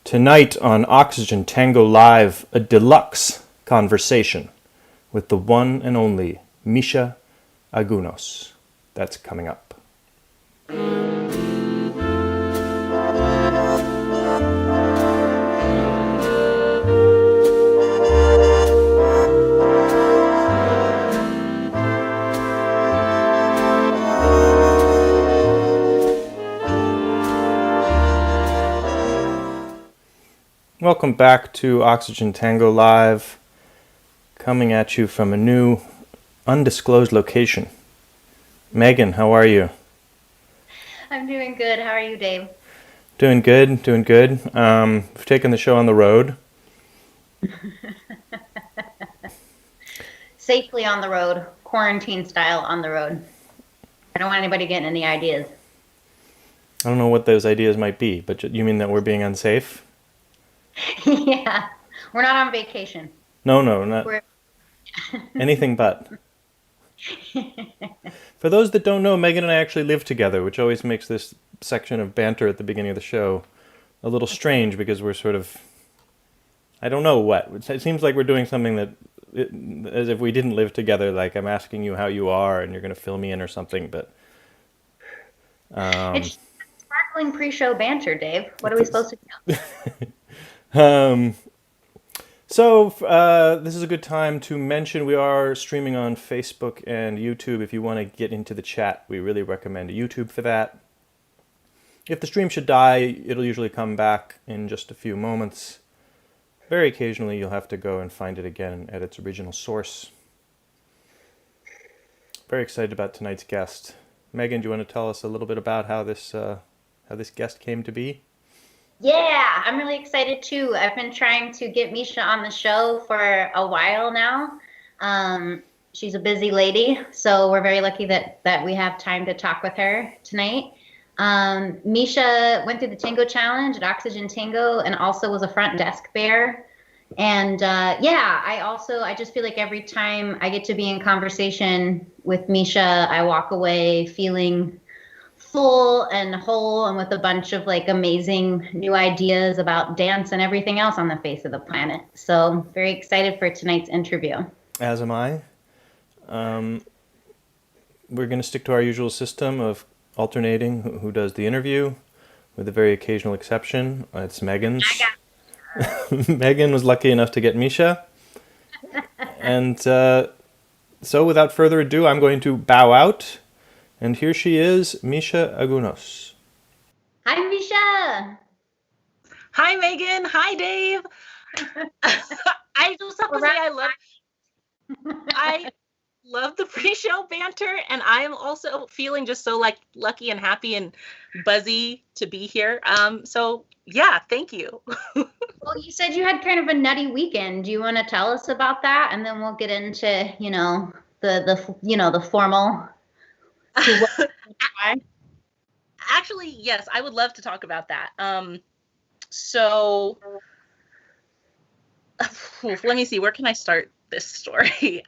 Tonight on Oxygen Tango Live, a deluxe conversation with the one and only Misha Agunos. That's coming up. Welcome back to Oxygen Tango Live, coming at you from a new, undisclosed location. Megan, how are you? I'm doing good. How are you, Dave? Doing good, doing good. We've taken the show on the road. Safely on the road, quarantine style on the road. I don't want anybody getting any ideas. I don't know what those ideas might be, but you mean that we're being unsafe? Yeah, we're not on vacation. No, not We're anything but. For those that don't know, Megan and I actually live together, which always makes this section of banter at the beginning of the show a little strange because we're sort of, I don't know what. It seems like we're doing something that, as if we didn't live together, like I'm asking you how you are and you're going to fill me in or something, but it's sparkling pre-show banter, Dave. What are we supposed to do? So this is a good time to mention we are streaming on Facebook and YouTube. If you want to get into the chat, we really recommend YouTube for that. If the stream should die, it'll usually come back in just a few moments. Very occasionally, you'll have to go and find it again at its original source. Very excited about tonight's guest. Megan, do you want to tell us a little bit about how this guest came to be? Yeah, I'm really excited too. I've been trying to get Misha on the show for a while now. She's a busy lady, so we're very lucky that we have time to talk with her tonight. Misha went through the Tango Challenge at Oxygen Tango and also was a front desk bear. And I just feel like every time I get to be in conversation with Misha, I walk away feeling full and whole and with a bunch of like amazing new ideas about dance and everything else on the face of the planet. So very excited for tonight's interview. As am I. We're going to stick to our usual system of alternating who does the interview, with a very occasional exception. It's Megan's. Megan was lucky enough to get Misha. And so without further ado, I'm going to bow out. And here she is, Misha Agunos. Hi, Misha. Hi, Megan. Hi, Dave. I just have to say I love the pre-show banter, and I am also feeling just so like lucky and happy and buzzy to be here. So yeah, thank you. Well, you said you had kind of a nutty weekend. Do you want to tell us about that, and then we'll get into the formal. Actually, yes, I would love to talk about that. So let me see, where can I start this story?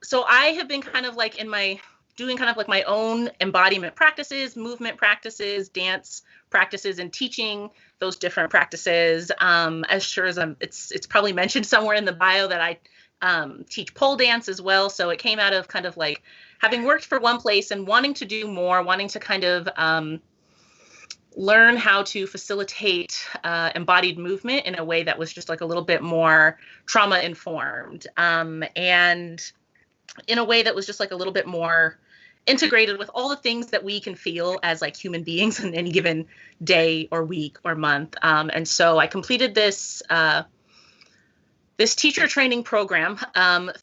So I have been kind of like doing kind of like my own embodiment practices, movement practices, dance practices, and teaching those different practices. As sure as it's probably mentioned somewhere in the bio that I teach pole dance as well. So it came out of kind of like having worked for one place and wanting to do more, wanting to kind of learn how to facilitate embodied movement in a way that was just like a little bit more trauma informed, and in a way that was just like a little bit more integrated with all the things that we can feel as like human beings in any given day or week or month. And so I completed this teacher training program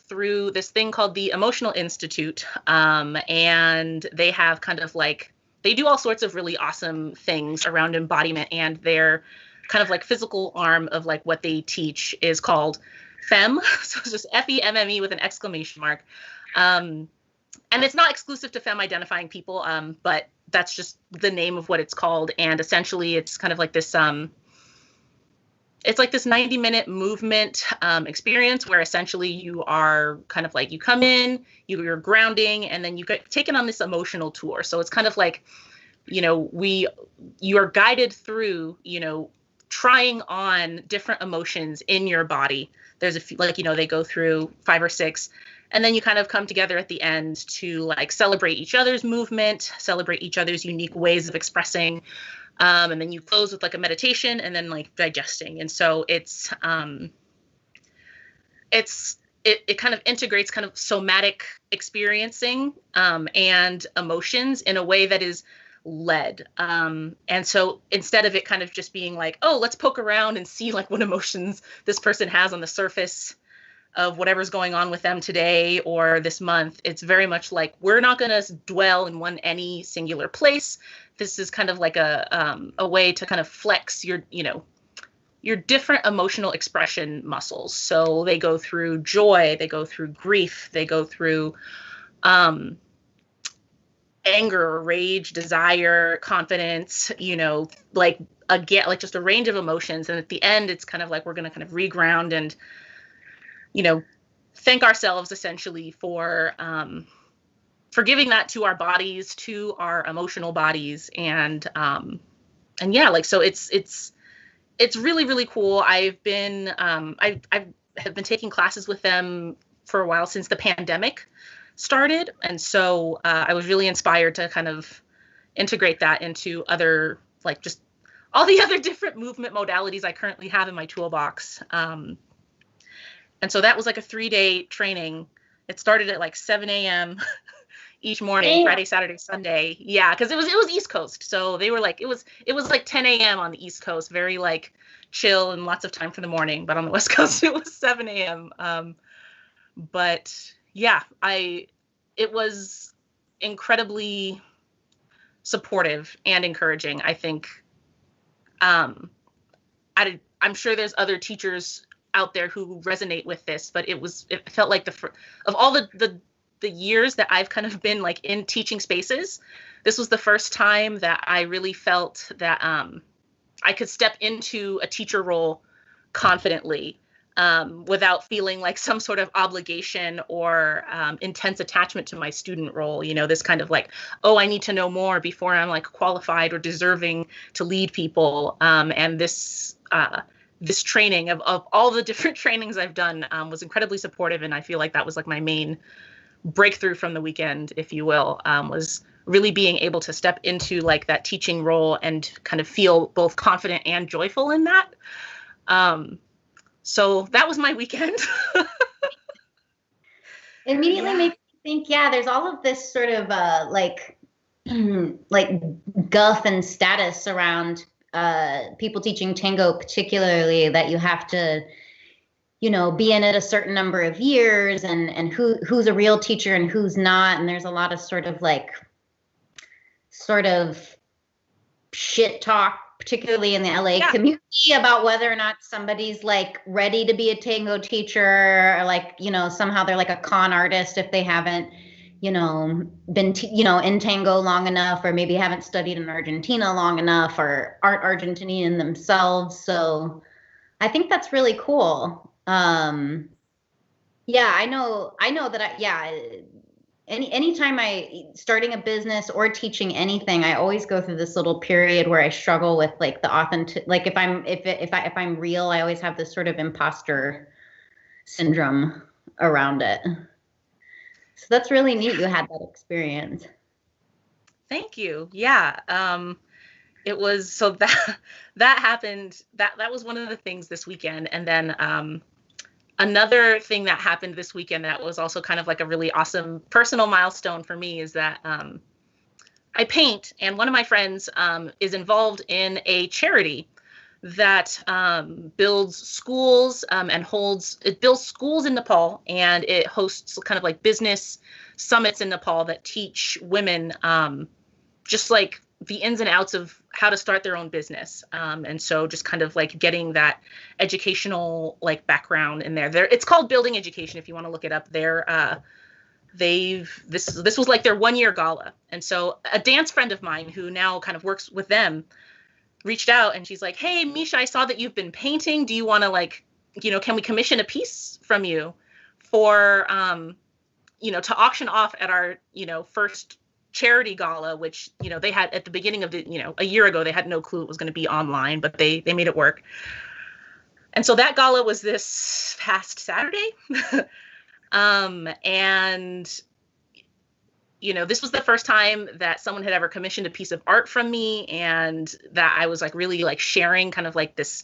through this thing called the Emotional Institute. And they have kind of like, they do all sorts of really awesome things around embodiment, and their kind of like physical arm of like what they teach is called FEM. So it's just FEMME with an exclamation mark. And it's not exclusive to femme identifying people, but that's just the name of what it's called. And essentially it's kind of like this, it's like this 90-minute movement experience where essentially you are kind of like, you come in, you're grounding, and then you get taken on this emotional tour. So it's kind of like you are guided through, trying on different emotions in your body. There's a few, like, they go through 5 or 6, and then you kind of come together at the end to like celebrate each other's movement, celebrate each other's unique ways of expressing. And then you close with like a meditation and then like digesting. And so it kind of integrates kind of somatic experiencing and emotions in a way that is led. And so instead of it kind of just being like, oh, let's poke around and see like what emotions this person has on the surface of whatever's going on with them today or this month, it's very much like, we're not going to dwell in any singular place. This is kind of like a way to kind of flex your different emotional expression muscles. So they go through joy, they go through grief, they go through anger, rage, desire, confidence, like just a range of emotions. And at the end, it's kind of like we're going to kind of reground and, thank ourselves essentially for giving that to our bodies, to our emotional bodies. And yeah, like, so it's really, really cool. I've been taking classes with them for a while since the pandemic started. And so I was really inspired to kind of integrate that into other, like, just all the other different movement modalities I currently have in my toolbox. And so that was like a 3-day training. It started at like 7 a.m. each morning, Friday, Saturday, Sunday. Yeah, because it was East Coast. So they were like, it was like 10 a.m. on the East Coast, very like chill and lots of time for the morning. But on the West Coast, it was 7 a.m. But yeah, it was incredibly supportive and encouraging. I think I'm sure there's other teachers out there who resonate with this, but it felt like of all the years that I've kind of been like in teaching spaces, this was the first time that I really felt that I could step into a teacher role confidently without feeling like some sort of obligation or intense attachment to my student role. This kind of like, oh, I need to know more before I'm like qualified or deserving to lead people. And this training of all the different trainings I've done was incredibly supportive. And I feel like that was like my main breakthrough from the weekend, if you will, was really being able to step into like that teaching role and kind of feel both confident and joyful in that. So that was my weekend. Immediately makes me think, there's all of this sort of like guff and status around people teaching tango, particularly, that you have to, be in it a certain number of years, and who's a real teacher and who's not. And there's a lot of sort of shit talk, particularly in the LA community, about whether or not somebody's like ready to be a tango teacher, or like, somehow they're like a con artist if they haven't, been, in tango long enough, or maybe haven't studied in Argentina long enough, or aren't Argentinian themselves. So I think that's really cool. I know that anytime starting a business or teaching anything, I always go through this little period where I struggle with like the authentic, like if I'm real, I always have this sort of imposter syndrome around it. So that's really neat you had that experience. Thank you. Yeah. It was, so that happened, that was one of the things this weekend. And then another thing that happened this weekend that was also kind of like a really awesome personal milestone for me is that I paint, and one of my friends is involved in a charity that builds schools it builds schools in Nepal, and it hosts kind of like business summits in Nepal that teach women just like the ins and outs of how to start their own business. And so just kind of like getting that educational like background in there. It's called Building Education, if you want to look it up. This was like their 1-year gala. And so a dance friend of mine who now kind of works with them reached out, and she's like, hey, Misha, I saw that you've been painting. Do you want to like, can we commission a piece from you for, to auction off at our, first charity gala, which, you know, they had at the beginning of the, you know, a year ago, they had no clue it was going to be online, but they made it work. And so that gala was this past Saturday. And, you know, this was the first time that someone had ever commissioned a piece of art from me, and that I was like really like sharing kind of like this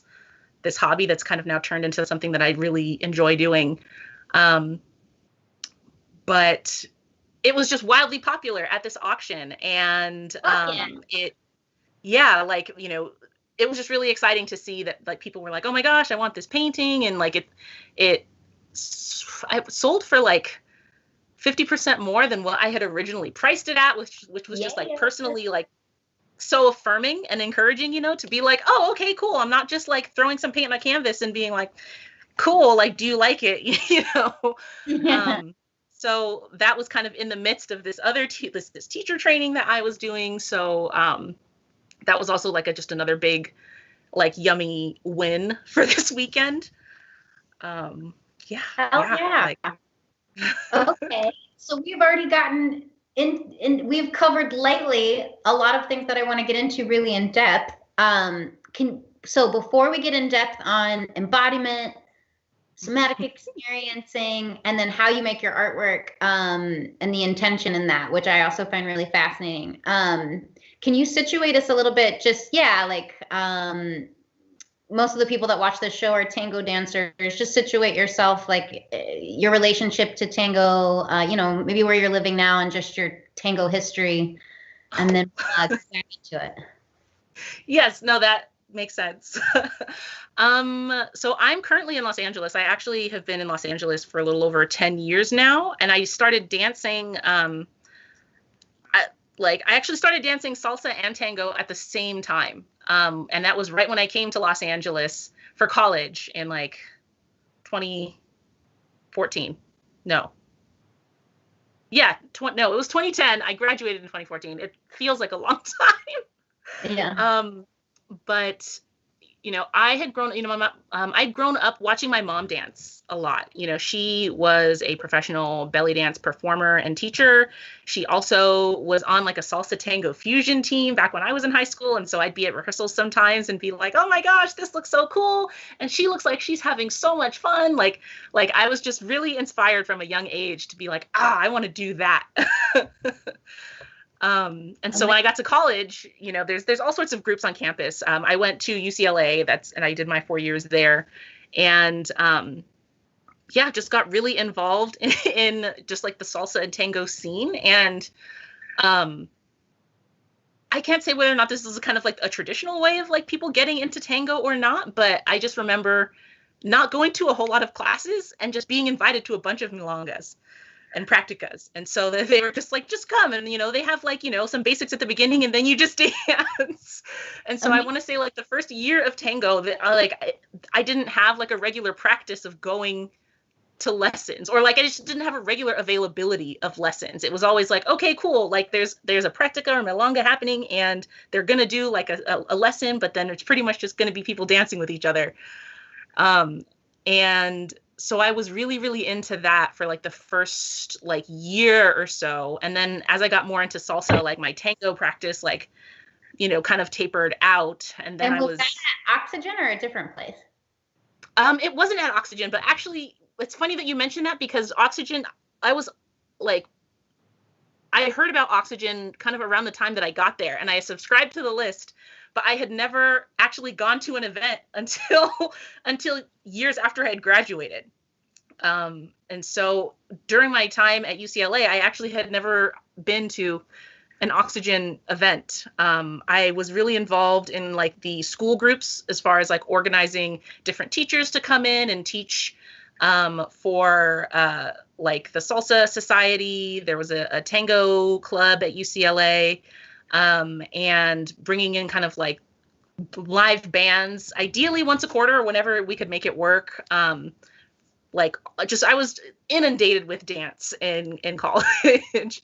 hobby that's kind of now turned into something that I really enjoy doing. But it was just wildly popular at this auction, and like, you know, it was just really exciting to see that like people were like, oh my gosh, I want this painting, and like I sold for like 50% more than what I had originally priced it at, which was just like personally like so affirming and encouraging, you know, to be like, oh, okay, cool. I'm not just like throwing some paint on a canvas and being like, cool, like, do you like it? You know? So that was kind of in the midst of this other this teacher training that I was doing. So that was also like just another big, like, yummy win for this weekend. Like, okay, so we've already gotten we've covered lately a lot of things that I want to get into really in depth. So before we get in depth on embodiment, somatic experiencing, and then how you make your artwork, and the intention in that, which I also find really fascinating. Can you situate us a little bit? Just, like, most of the people that watch this show are tango dancers. Just situate yourself, like, your relationship to tango, you know, maybe where you're living now and just your tango history, and then get back into it. Yes, no, that makes sense. So I'm currently in Los Angeles. I actually have been in Los Angeles for a little over 10 years now, and I started dancing. I actually started dancing salsa and tango at the same time. And that was right when I came to Los Angeles for college in like 2014. No. Yeah, no, it was 2010. I graduated in 2014. It feels like a long time. Yeah. But, you know, I had grown, you know, I'd grown up watching my mom dance a lot. You know, she was a professional belly dance performer and teacher. She also was on like a salsa tango fusion team back when I was in high school. And so I'd be at rehearsals sometimes and be like, oh my gosh, this looks so cool. And she looks like she's having so much fun. Like I was just really inspired from a young age to be like, I want to do that. And so when I got to college, you know, there's all sorts of groups on campus. I went to UCLA, and I did my 4 years there, and just got really involved in just like the salsa and tango scene. And I can't say whether or not this is kind of like a traditional way of like people getting into tango or not, but I just remember not going to a whole lot of classes and just being invited to a bunch of milongas and practicas. And so they were just like, just come. And, you know, they have like, you know, some basics at the beginning and then you just dance. And so I want to say like the first year of tango that I didn't have like a regular practice of going to lessons, or like I just didn't have a regular availability of lessons. It was always like, okay, cool. Like there's a practica or milonga happening and they're going to do like a lesson, but then it's pretty much just going to be people dancing with each other. And so I was really, really into that for like the first like year or so. And then as I got more into salsa, like my tango practice, like, you know, kind of tapered out. And then was that at Oxygen or a different place? It wasn't at Oxygen, but actually it's funny that you mentioned that, because Oxygen, I was like, I heard about Oxygen kind of around the time that I got there, and I subscribed to the list, but I had never actually gone to an event until years after I had graduated. And so during my time at UCLA, I actually had never been to an Oxygen event. I was really involved in like the school groups as far as like organizing different teachers to come in and teach for like the Salsa Society. There was a tango club at UCLA. And bringing in kind of like live bands, ideally once a quarter or whenever we could make it work. Like just, I was inundated with dance in college.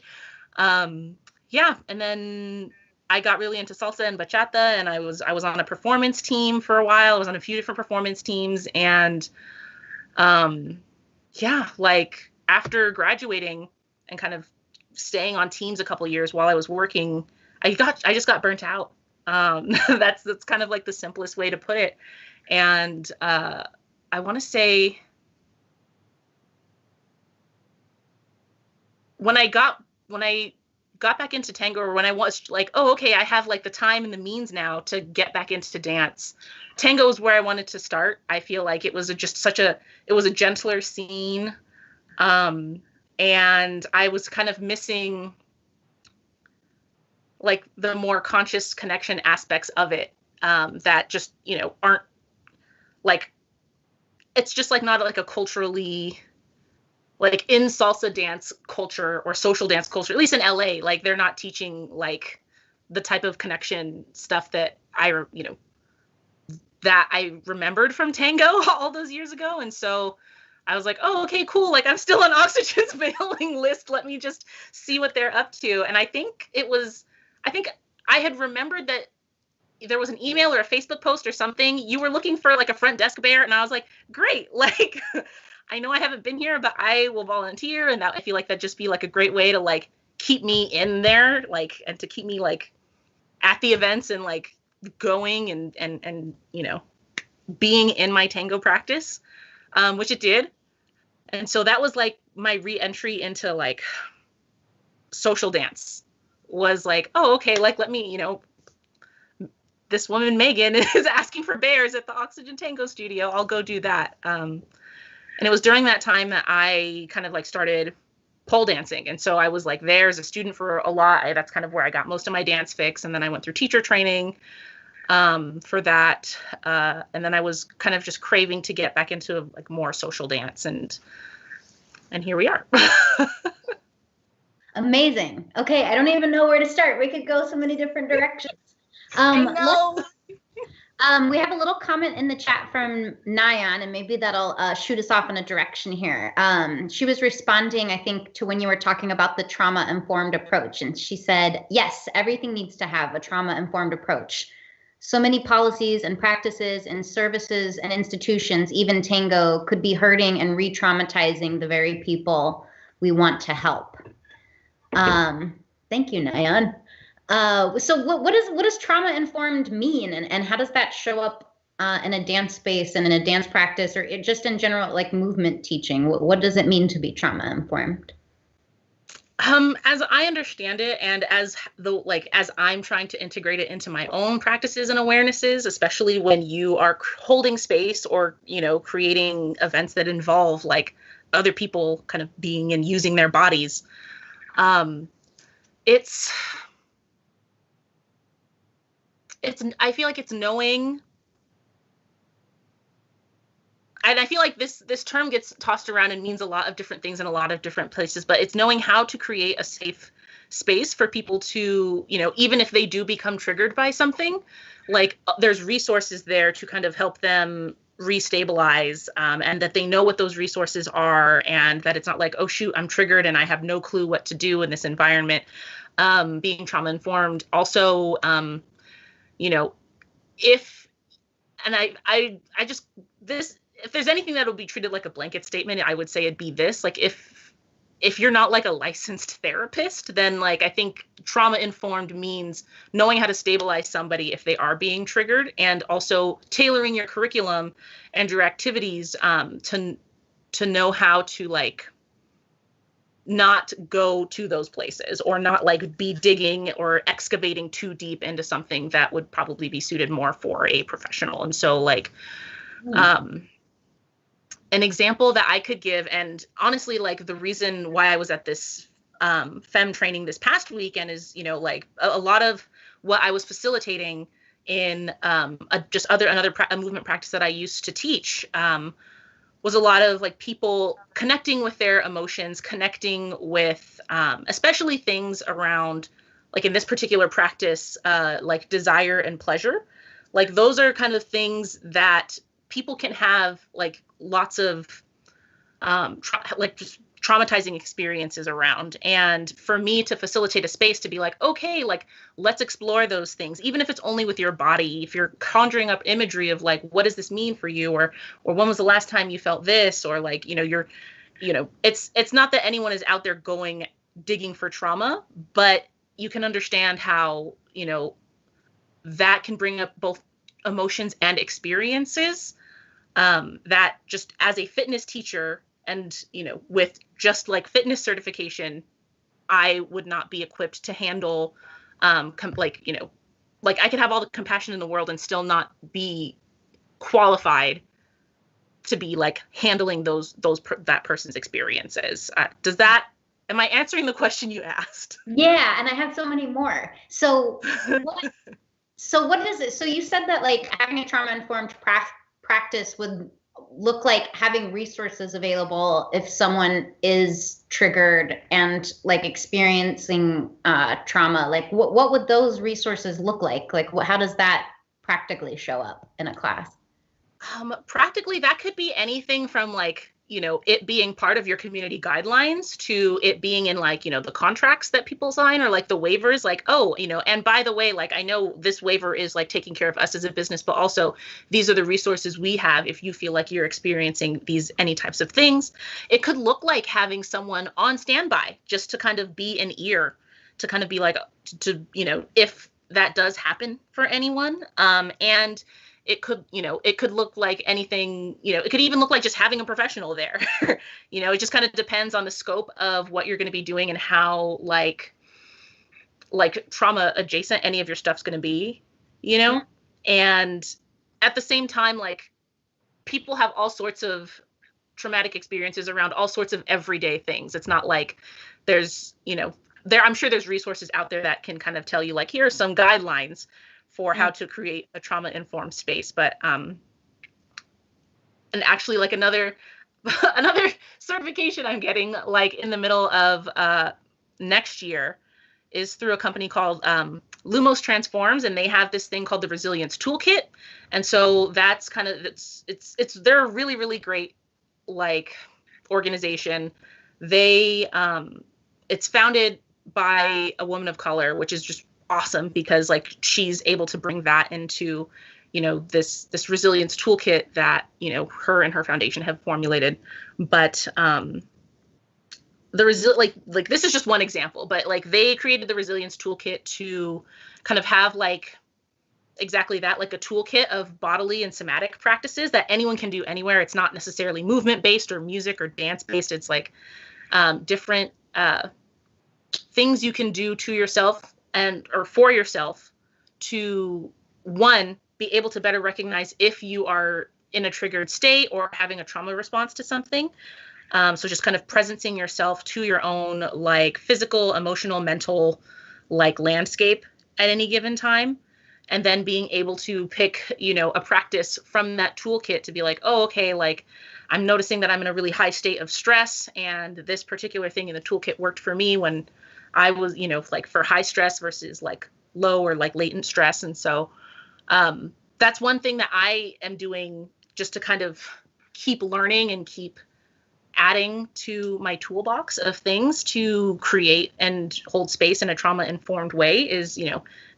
And then I got really into salsa and bachata, and I was on a performance team for a while. I was on a few different performance teams, and like after graduating and kind of staying on teams a couple of years while I was working, I just got burnt out. That's kind of like the simplest way to put it. And I want to say when I got back into tango, or when I was like, oh, okay, I have like the time and the means now to get back into dance, tango is where I wanted to start. I feel like it was it was a gentler scene. And I was kind of missing like the more conscious connection aspects of it, that just, aren't like, it's just like not like a culturally, like in salsa dance culture or social dance culture, at least in LA, like they're not teaching like the type of connection stuff that I remembered from tango all those years ago. And so I was like, oh, okay, cool. Like I'm still on Oxygen's mailing list. Let me just see what they're up to. And I think I had remembered that there was an email or a Facebook post or something. You were looking for like a front desk bear. And I was like, great. Like, I know I haven't been here, but I will volunteer. And that, I feel like that'd just be like a great way to like keep me in there, like, and to keep me like at the events and like going and being in my tango practice, which it did. And so that was like my re-entry into like social dance, was like, oh, okay, like let me, this woman Megan is asking for bears at the Oxygen Tango Studio. I'll go do that. And it was during that time that I kind of like started pole dancing. And so I was like there as a student for a lot. That's kind of where I got most of my dance fix. And then I went through teacher training for that. And then I was kind of just craving to get back into like more social dance. And here we are. Amazing. Okay, I don't even know where to start. We could go so many different directions. I know. We have a little comment in the chat from Nyan, and maybe that'll shoot us off in a direction here. She was responding, I think, to when you were talking about the trauma-informed approach, and she said, yes, everything needs to have a trauma-informed approach. So many policies and practices and services and institutions, even tango, could be hurting and re-traumatizing the very people we want to help. Thank you, Nyan. So what does trauma-informed mean, and how does that show up in a dance space and in a dance practice, or just in general, like movement teaching? What does it mean to be trauma-informed? As I understand it, and as I'm trying to integrate it into my own practices and awarenesses, especially when you are holding space or, creating events that involve like other people kind of being and using their bodies, I feel like it's knowing, and I feel like this term gets tossed around and means a lot of different things in a lot of different places, but it's knowing how to create a safe space for people to, even if they do become triggered by something, like there's resources there to kind of help them restabilize, and that they know what those resources are, and that it's not like, oh shoot, I'm triggered and I have no clue what to do in this environment. Being trauma informed also, if there's anything that will be treated like a blanket statement, I would say it'd be this. Like if you're not like a licensed therapist, then like I think trauma informed means knowing how to stabilize somebody if they are being triggered, and also tailoring your curriculum and your activities to know how to like not go to those places, or not like be digging or excavating too deep into something that would probably be suited more for a professional. And so like an example that I could give, and honestly, like the reason why I was at this FEM training this past weekend is, like a lot of what I was facilitating in another movement practice that I used to teach, was a lot of like people connecting with their emotions, connecting with especially things around, like in this particular practice, like desire and pleasure. Like those are kind of things that people can have like lots of just traumatizing experiences around. And for me to facilitate a space to be like, okay, like let's explore those things, even if it's only with your body. If you're conjuring up imagery of like, what does this mean for you? Or when was the last time you felt this? Or like, it's not that anyone is out there going digging for trauma, but you can understand how, that can bring up both emotions and experiences, that just as a fitness teacher and, with just like fitness certification, I would not be equipped to handle, like I could have all the compassion in the world and still not be qualified to be like handling that person's experiences. Am I answering the question you asked? Yeah, and I have so many more. So what is it? So you said that like having a trauma-informed practice would look like having resources available if someone is triggered and like experiencing trauma. Like what would those resources look like? Like how does that practically show up in a class? Practically, that could be anything from like, it being part of your community guidelines to it being in like, the contracts that people sign or like the waivers, like, oh, and by the way, like, I know this waiver is like taking care of us as a business, but also these are the resources we have if you feel like you're experiencing any types of things. It could look like having someone on standby just to kind of be an ear, to kind of be like, if that does happen for anyone. And it could look like anything, it could even look like just having a professional there. It just kind of depends on the scope of what you're going to be doing and how like trauma adjacent any of your stuff's going to be, Mm-hmm. And at the same time, like people have all sorts of traumatic experiences around all sorts of everyday things. It's not like there's, I'm sure there's resources out there that can kind of tell you like, here are some guidelines for how to create a trauma-informed space. But and actually like another certification I'm getting like in the middle of next year is through a company called Lumos Transforms, and they have this thing called the Resilience Toolkit. And so that's kind of they're a really, really great like organization. They it's founded by a woman of color, which is just awesome because like she's able to bring that into this resilience toolkit that her and her foundation have formulated. But like this is just one example, but like they created the resilience toolkit to kind of have like exactly that, like a toolkit of bodily and somatic practices that anyone can do anywhere. It's not necessarily movement based or music or dance based. It's like different things you can do to yourself or for yourself to, one, be able to better recognize if you are in a triggered state or having a trauma response to something. So just kind of presencing yourself to your own like physical, emotional, mental like landscape at any given time. And then being able to pick, a practice from that toolkit to be like, oh, okay, like I'm noticing that I'm in a really high state of stress, and this particular thing in the toolkit worked for me when I was, like for high stress versus like low or like latent stress. And so that's one thing that I am doing just to kind of keep learning and keep adding to my toolbox of things to create and hold space in a trauma-informed way is,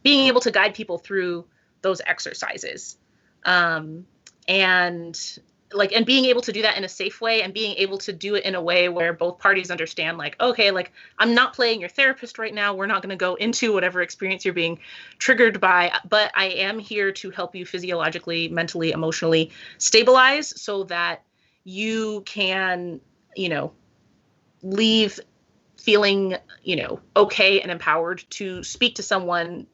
being able to guide people through those exercises. And being able to do that in a safe way and being able to do it in a way where both parties understand like, okay, like I'm not playing your therapist right now. We're not going to go into whatever experience you're being triggered by, but I am here to help you physiologically, mentally, emotionally stabilize so that you can, leave feeling, okay and empowered to speak to someone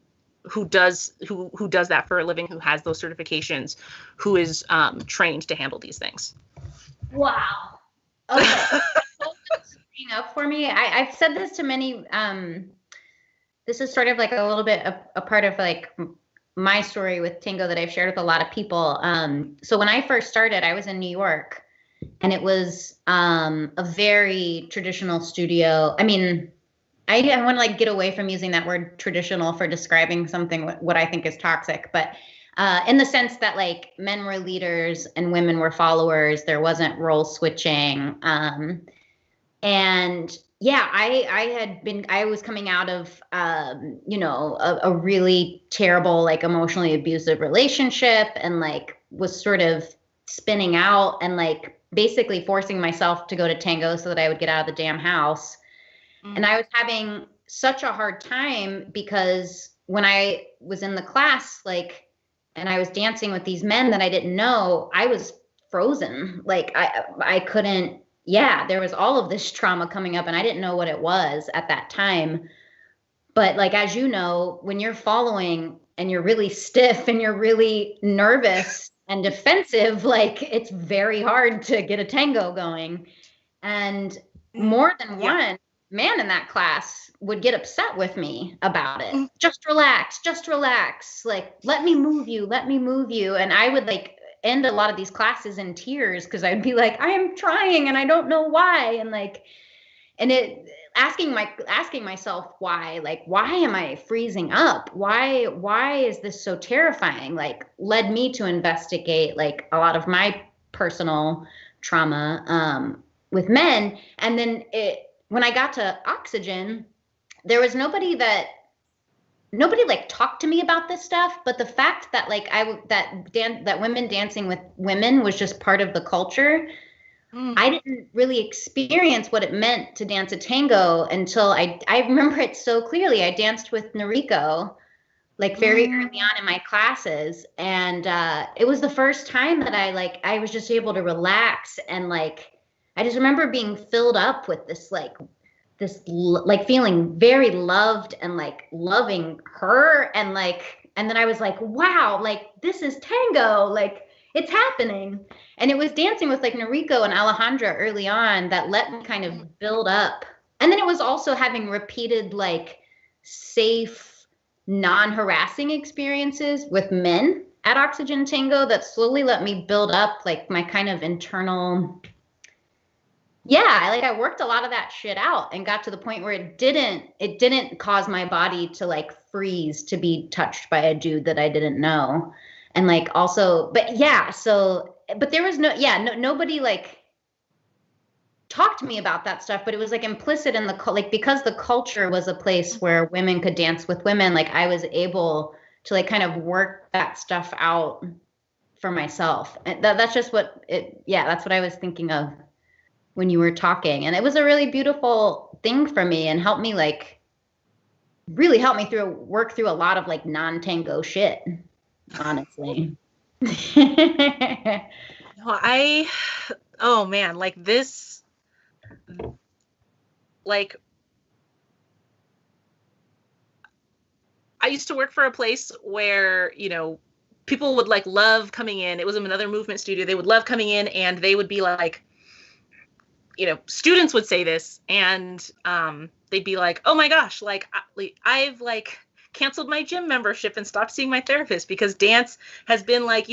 who does that for a living, who has those certifications, who is trained to handle these things. Wow. Okay. Up for me. I've said this to many. This is sort of like a little bit a part of like my story with Tango that I've shared with a lot of people. So when I first started, I was in New York, and it was a very traditional studio. I mean, I want to like get away from using that word traditional for describing something what I think is toxic, but in the sense that like men were leaders and women were followers. There wasn't role switching. And yeah, I was coming out of, a really terrible, like emotionally abusive relationship, and like was sort of spinning out and like basically forcing myself to go to Tango so that I would get out of the damn house. And I was having such a hard time because when I was in the class, like, and I was dancing with these men that I didn't know, I was frozen. Like I couldn't, yeah, there was all of this trauma coming up and I didn't know what it was at that time. But like, as you know, when you're following and you're really stiff and you're really nervous and defensive, like it's very hard to get a tango going. And more than one man in that class would get upset with me about it. Just relax, just relax. Like, let me move you, let me move you. And I would like end a lot of these classes in tears because I'd be like, I am trying and I don't know why. And like, and it asking myself why, like, why am I freezing up? Why is this so terrifying? Like, led me to investigate like a lot of my personal trauma with men. And then when I got to Oxygen, there was nobody like talked to me about this stuff, but the fact that like that women dancing with women was just part of the culture. I didn't really experience what it meant to dance a tango until I remember it so clearly. I danced with Noriko like very early on in my classes, and it was the first time that I was just able to relax, and like I just remember being filled up with this like feeling very loved and like loving her, and then I was like, wow, like this is tango, like it's happening. And it was dancing with like Noriko and Alejandra early on that let me kind of build up. And then it was also having repeated like safe, non-harassing experiences with men at Oxygen Tango that slowly let me build up like my kind of internal, I worked a lot of that shit out and got to the point where it didn't cause my body to like freeze to be touched by a dude that I didn't know. And like also, but yeah, so but there was nobody like talked to me about that stuff, but it was like implicit in the like, because the culture was a place where women could dance with women, like I was able to like kind of work that stuff out for myself. And that's just that's what I was thinking of when you were talking. And it was a really beautiful thing for me and helped me like really help me work through a lot of like non-tango shit, honestly. Oh man, like this, like I used to work for a place where, people would like love coming in. It was another movement studio. They would love coming in and they would be like, students would say this and they'd be like, oh my gosh, like I've like canceled my gym membership and stopped seeing my therapist because dance has been like,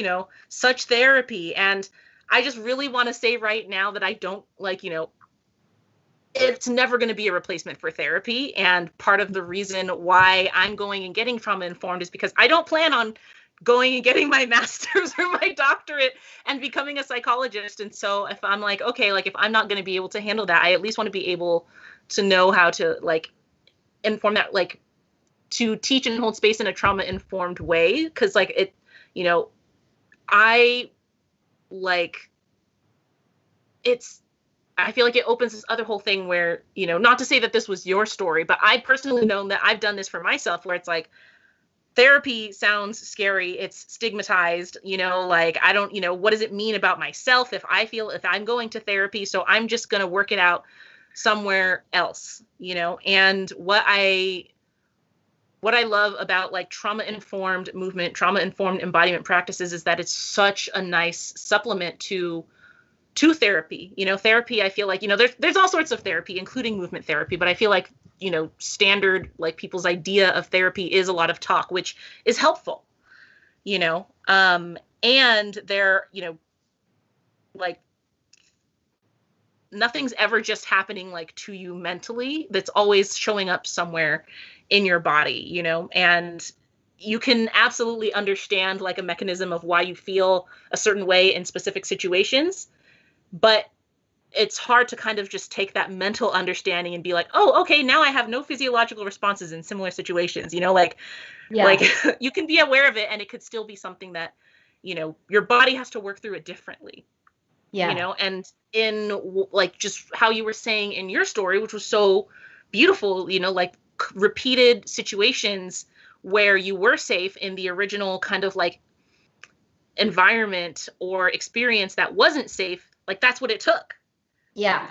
such therapy. And I just really want to say right now that I don't like, it's never going to be a replacement for therapy. And part of the reason why I'm going and getting trauma informed is because I don't plan on going and getting my master's or my doctorate and becoming a psychologist. And so if I'm like, okay, like if I'm not going to be able to handle that, I at least want to be able to know how to like inform that, like to teach and hold space in a trauma informed way. Cause like it, I feel like it opens this other whole thing where, not to say that this was your story, but I personally known that I've done this for myself where it's like, therapy sounds scary. It's stigmatized, like I don't, what does it mean about myself if I'm going to therapy? So I'm just going to work it out somewhere else, and what I love about like trauma-informed movement, trauma-informed embodiment practices is that it's such a nice supplement to therapy. Therapy, I feel like, there's all sorts of therapy, including movement therapy, but I feel like, standard, like people's idea of therapy is a lot of talk, which is helpful, and they're, like nothing's ever just happening like to you mentally. That's always showing up somewhere in your body, and you can absolutely understand like a mechanism of why you feel a certain way in specific situations, but it's hard to kind of just take that mental understanding and be like, oh, okay, now I have no physiological responses in similar situations, like you can be aware of it and it could still be something that, your body has to work through it differently. And in like just how you were saying in your story, which was so beautiful, like repeated situations where you were safe in the original kind of like environment or experience that wasn't safe. Like that's what it took. Yeah.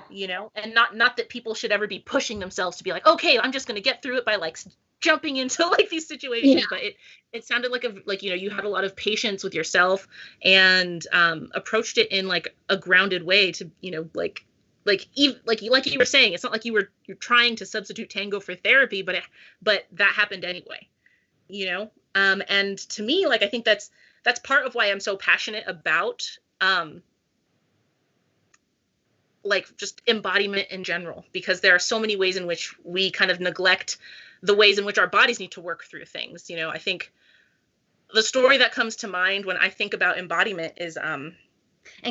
And not that people should ever be pushing themselves to be like, okay, I'm just going to get through it by like jumping into like these situations. But it sounded like you had a lot of patience with yourself and approached it in like a grounded way to, like you were saying, it's not like you're trying to substitute tango for therapy, but that happened anyway, and to me, like, I think that's part of why I'm so passionate about like just embodiment in general, because there are so many ways in which we kind of neglect the ways in which our bodies need to work through things. I think the story that comes to mind when I think about embodiment is and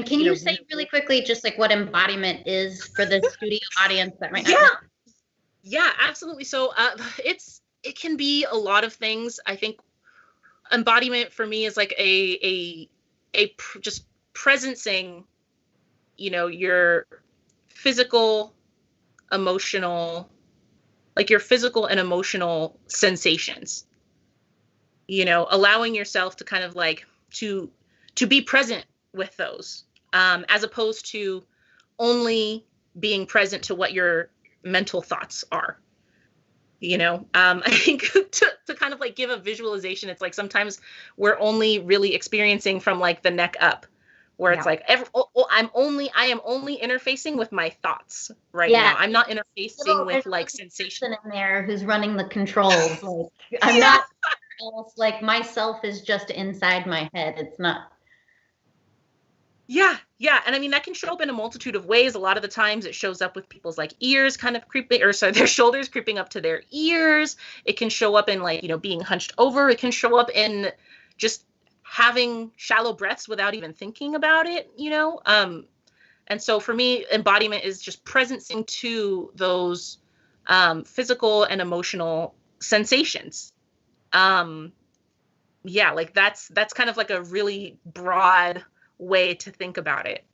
can you say really quickly just like what embodiment is for the studio audience that might not know? Yeah, absolutely. So it can be a lot of things. I think embodiment for me is like just presencing, your physical, emotional, like your physical and emotional sensations, allowing yourself to kind of like to be present with those, as opposed to only being present to what your mental thoughts are. I think to kind of like give a visualization, it's like sometimes we're only really experiencing from like the neck up, where it's like I am only interfacing with my thoughts right now. I'm not interfacing with like sensation in there who's running the controls. Like I'm not else, like myself is just inside my head. It's not. Yeah. And I mean, that can show up in a multitude of ways. A lot of the times it shows up with people's like ears kind of creeping, or sorry, their shoulders creeping up to their ears. It can show up in like, being hunched over. It can show up in just having shallow breaths without even thinking about it, and so for me, embodiment is just presencing to those physical and emotional sensations. Like that's kind of like a really broad way to think about it.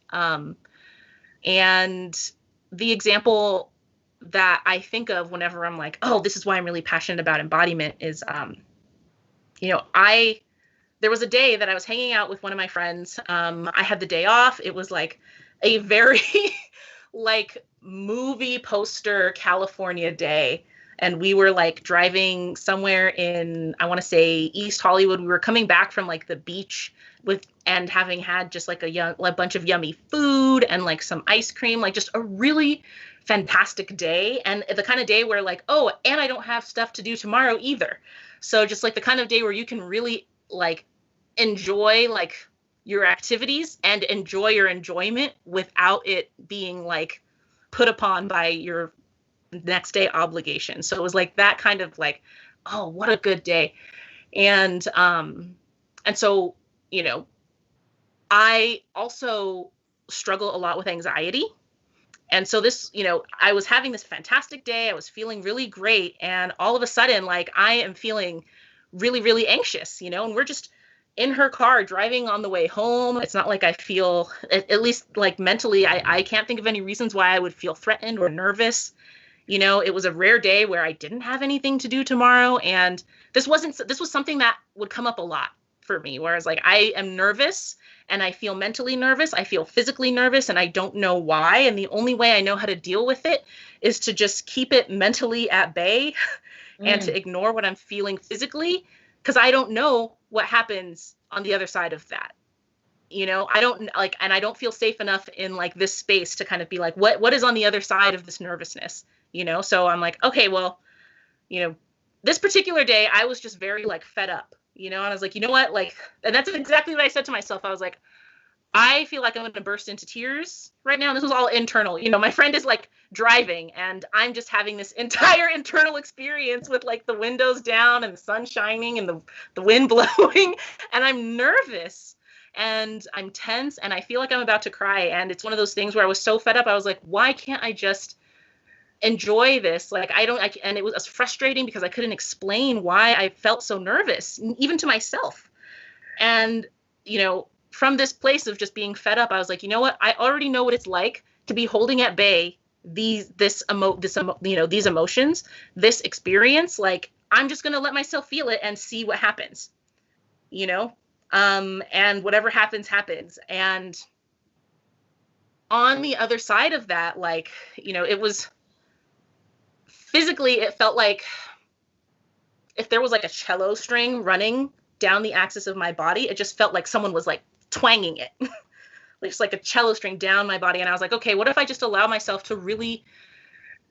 And the example that I think of whenever I'm like, oh, this is why I'm really passionate about embodiment is, there was a day that I was hanging out with one of my friends. I had the day off. It was like a very like movie poster California day. And we were like driving somewhere in, I want to say East Hollywood. We were coming back from like the beach and having had just like a bunch of yummy food and like some ice cream, like just a really fantastic day. And the kind of day where like, oh, and I don't have stuff to do tomorrow either. So just like the kind of day where you can really like enjoy like your activities and enjoy your enjoyment without it being like put upon by your next day obligation. So it was like that kind of like, oh, what a good day. And so, I also struggle a lot with anxiety. And so this, I was having this fantastic day. I was feeling really great. And all of a sudden, like I am feeling really, really anxious, and we're just in her car driving on the way home. It's not like I feel, at least like mentally, I can't think of any reasons why I would feel threatened or nervous. It was a rare day where I didn't have anything to do tomorrow. And this was something that would come up a lot for me, whereas like I am nervous and I feel mentally nervous. I feel physically nervous and I don't know why. And the only way I know how to deal with it is to just keep it mentally at bay and to ignore what I'm feeling physically, because I don't know what happens on the other side of that. I don't like, and I don't feel safe enough in like this space to kind of be like, what is on the other side of this nervousness? So I'm like, okay, well, this particular day I was just very like fed up, and I was like, you know what, like, and that's exactly what I said to myself. I was like, I feel like I'm going to burst into tears right now. And this was all internal. My friend is like driving and I'm just having this entire internal experience with like the windows down and the sun shining and the wind blowing. And I'm nervous and I'm tense and I feel like I'm about to cry. And it's one of those things where I was so fed up. I was like, why can't I just enjoy this? Like, and it was frustrating because I couldn't explain why I felt so nervous, even to myself. And, from this place of just being fed up, I was like, you know what? I already know what it's like to be holding at bay these emotions, this experience, like I'm just going to let myself feel it and see what happens, and whatever happens. And on the other side of that, like, it was physically, it felt like if there was like a cello string running down the axis of my body, it just felt like someone was like twanging it. It's like a cello string down my body. And I was like, okay, what if I just allow myself to really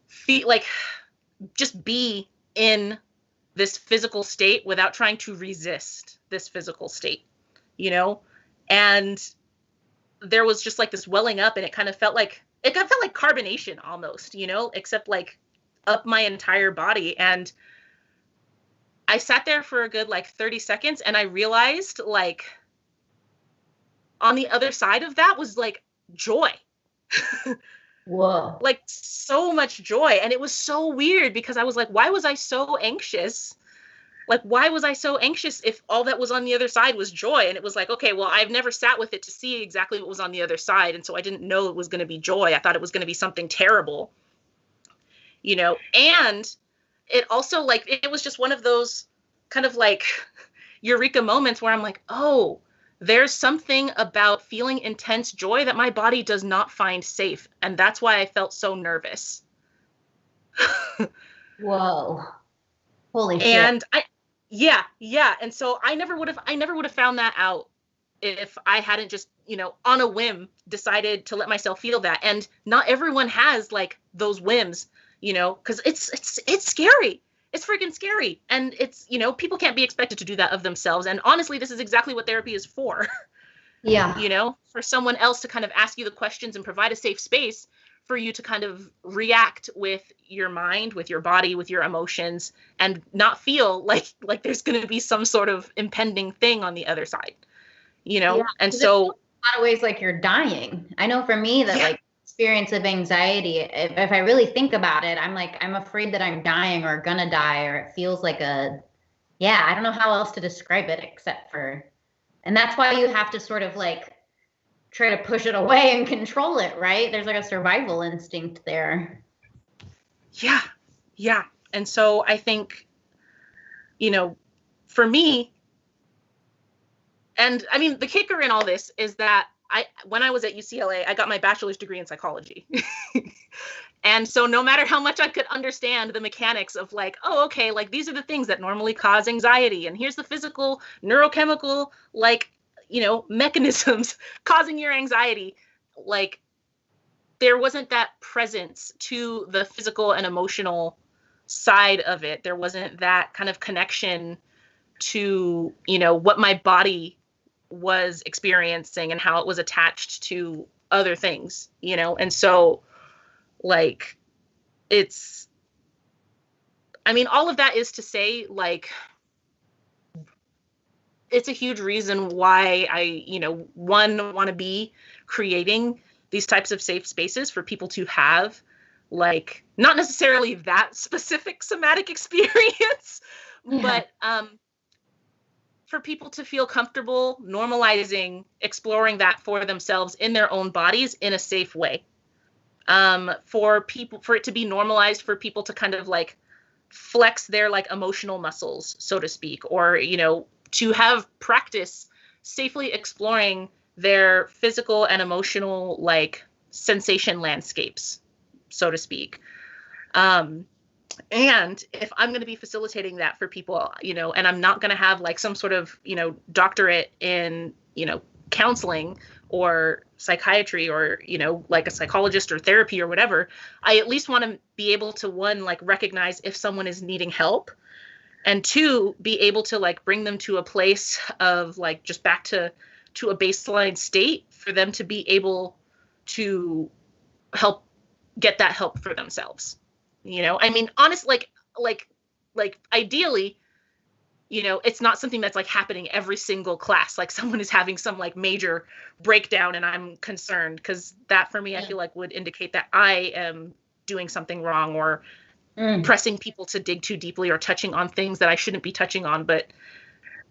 feel like, just be in this physical state without trying to resist this physical state, and there was just like this welling up, and it felt like carbonation almost, except like up my entire body. And I sat there for a good like 30 seconds, and I realized like on the other side of that was like joy. Whoa. Like so much joy. And it was so weird because I was like, why was I so anxious? Like, why was I so anxious if all that was on the other side was joy? And it was like, okay, well, I've never sat with it to see exactly what was on the other side. And so I didn't know it was going to be joy. I thought it was going to be something terrible, and it also like, it was just one of those kind of like eureka moments where I'm like, oh, there's something about feeling intense joy that my body does not find safe. And that's why I felt so nervous. Whoa. Holy shit. And yeah. And so I never would have found that out if I hadn't just, on a whim decided to let myself feel that. And not everyone has like those whims, because it's scary. It's freaking scary. And it's, people can't be expected to do that of themselves. And honestly, this is exactly what therapy is for. Yeah. For someone else to kind of ask you the questions and provide a safe space for you to kind of react with your mind, with your body, with your emotions, and not feel like there's going to be some sort of impending thing on the other side, Yeah, and so a lot of ways like you're dying. I know for me that like experience of anxiety, if I really think about it, I'm afraid that I'm dying or gonna die, or it feels like I don't know how else to describe it except for, and that's why you have to sort of like try to push it away and control it, right? There's like a survival instinct there. Yeah. And so I think, for me, and I mean, the kicker in all this is that when I was at UCLA, I got my bachelor's degree in psychology. And so no matter how much I could understand the mechanics of like, oh, okay, like these are the things that normally cause anxiety, and here's the physical neurochemical, like, mechanisms causing your anxiety, like there wasn't that presence to the physical and emotional side of it. There wasn't that kind of connection to, what my body was experiencing and how it was attached to other things, and so like all of that is to say, like, it's a huge reason why I, one, want to be creating these types of safe spaces for people to have, like, not necessarily that specific somatic experience, but for people to feel comfortable normalizing, exploring that for themselves in their own bodies in a safe way. For it to be normalized for people to kind of like flex their like emotional muscles, so to speak, or, to have practice safely exploring their physical and emotional like sensation landscapes, so to speak. And if I'm going to be facilitating that for people, and I'm not going to have like some sort of, doctorate in, counseling or psychiatry or, like a psychologist or therapy or whatever, I at least want to be able to, one, like recognize if someone is needing help, and two, be able to like bring them to a place of like just back to a baseline state for them to be able to help get that help for themselves. I mean, honestly, like ideally, it's not something that's like happening every single class. Like someone is having some like major breakdown and I'm concerned, because that for me, I feel like would indicate that I am doing something wrong or pressing people to dig too deeply or touching on things that I shouldn't be touching on. But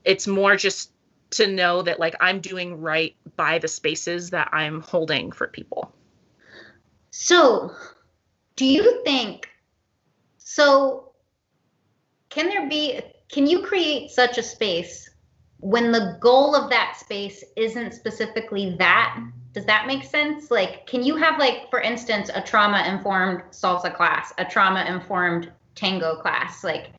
it's more just to know that like I'm doing right by the spaces that I'm holding for people. So do you think, so can you create such a space when the goal of that space isn't specifically that? Does that make sense? Like, can you have, like, for instance, a trauma-informed salsa class, a trauma-informed tango class? Like,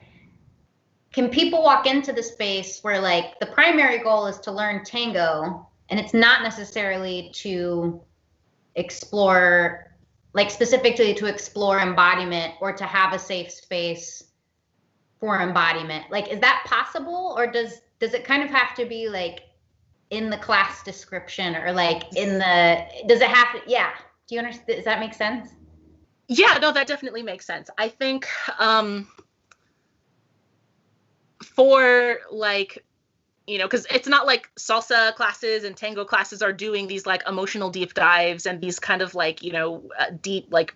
can people walk into the space where, like, the primary goal is to learn tango, and it's not necessarily to explore, like, specifically to explore embodiment or to have a safe space for embodiment? Like, is that possible, or does it kind of have to be, like, in the class description, or, like, does it have to, yeah, do you understand? Does that make sense? Yeah, no, that definitely makes sense. I think for, like, because it's not like salsa classes and tango classes are doing these, like, emotional deep dives and these kind of, like, deep, like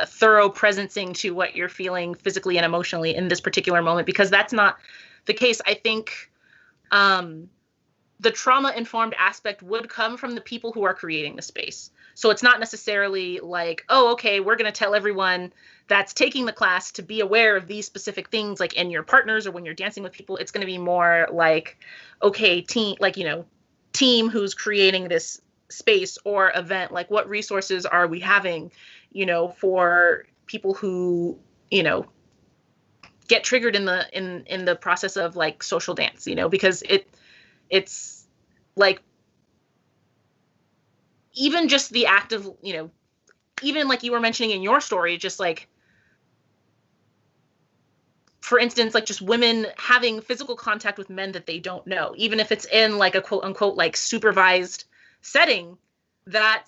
thorough presencing to what you're feeling physically and emotionally in this particular moment, because that's not the case. I think the trauma-informed aspect would come from the people who are creating the space. So it's not necessarily like, oh, okay, we're going to tell everyone that's taking the class to be aware of these specific things, like in your partners or when you're dancing with people. It's going to be more like, okay, team who's creating this space or event, like, what resources are we having, for people who, get triggered in the process of, like, social dance, because it's like, even just the act of, even like you were mentioning in your story, just like, for instance, like, just women having physical contact with men that they don't know, even if it's in, like, a quote unquote, like, supervised setting, that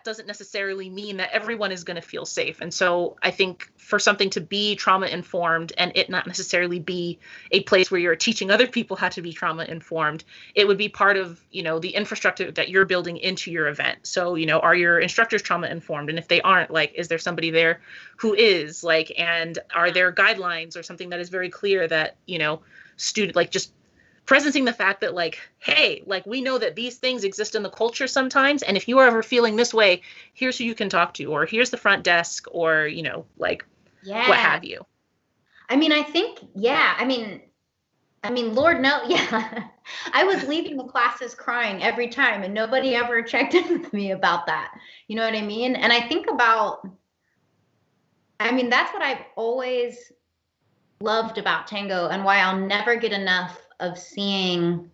doesn't necessarily mean that everyone is going to feel safe. And so I think for something to be trauma informed and it not necessarily be a place where you're teaching other people how to be trauma informed, it would be part of, the infrastructure that you're building into your event. So, are your instructors trauma informed? And if they aren't, like, is there somebody there who is, like, and are there guidelines or something that is very clear that, student, like, just presencing the fact that, like, hey, like, we know that these things exist in the culture sometimes, and if you are ever feeling this way, here's who you can talk to, or here's the front desk, or, like, Yeah. what have you. I mean, I think, yeah, I mean, Lord, no, yeah. I was leaving the classes crying every time, and nobody ever checked in with me about that. You know what I mean? And I think about, I mean, that's what I've always loved about tango, and why I'll never get enough of seeing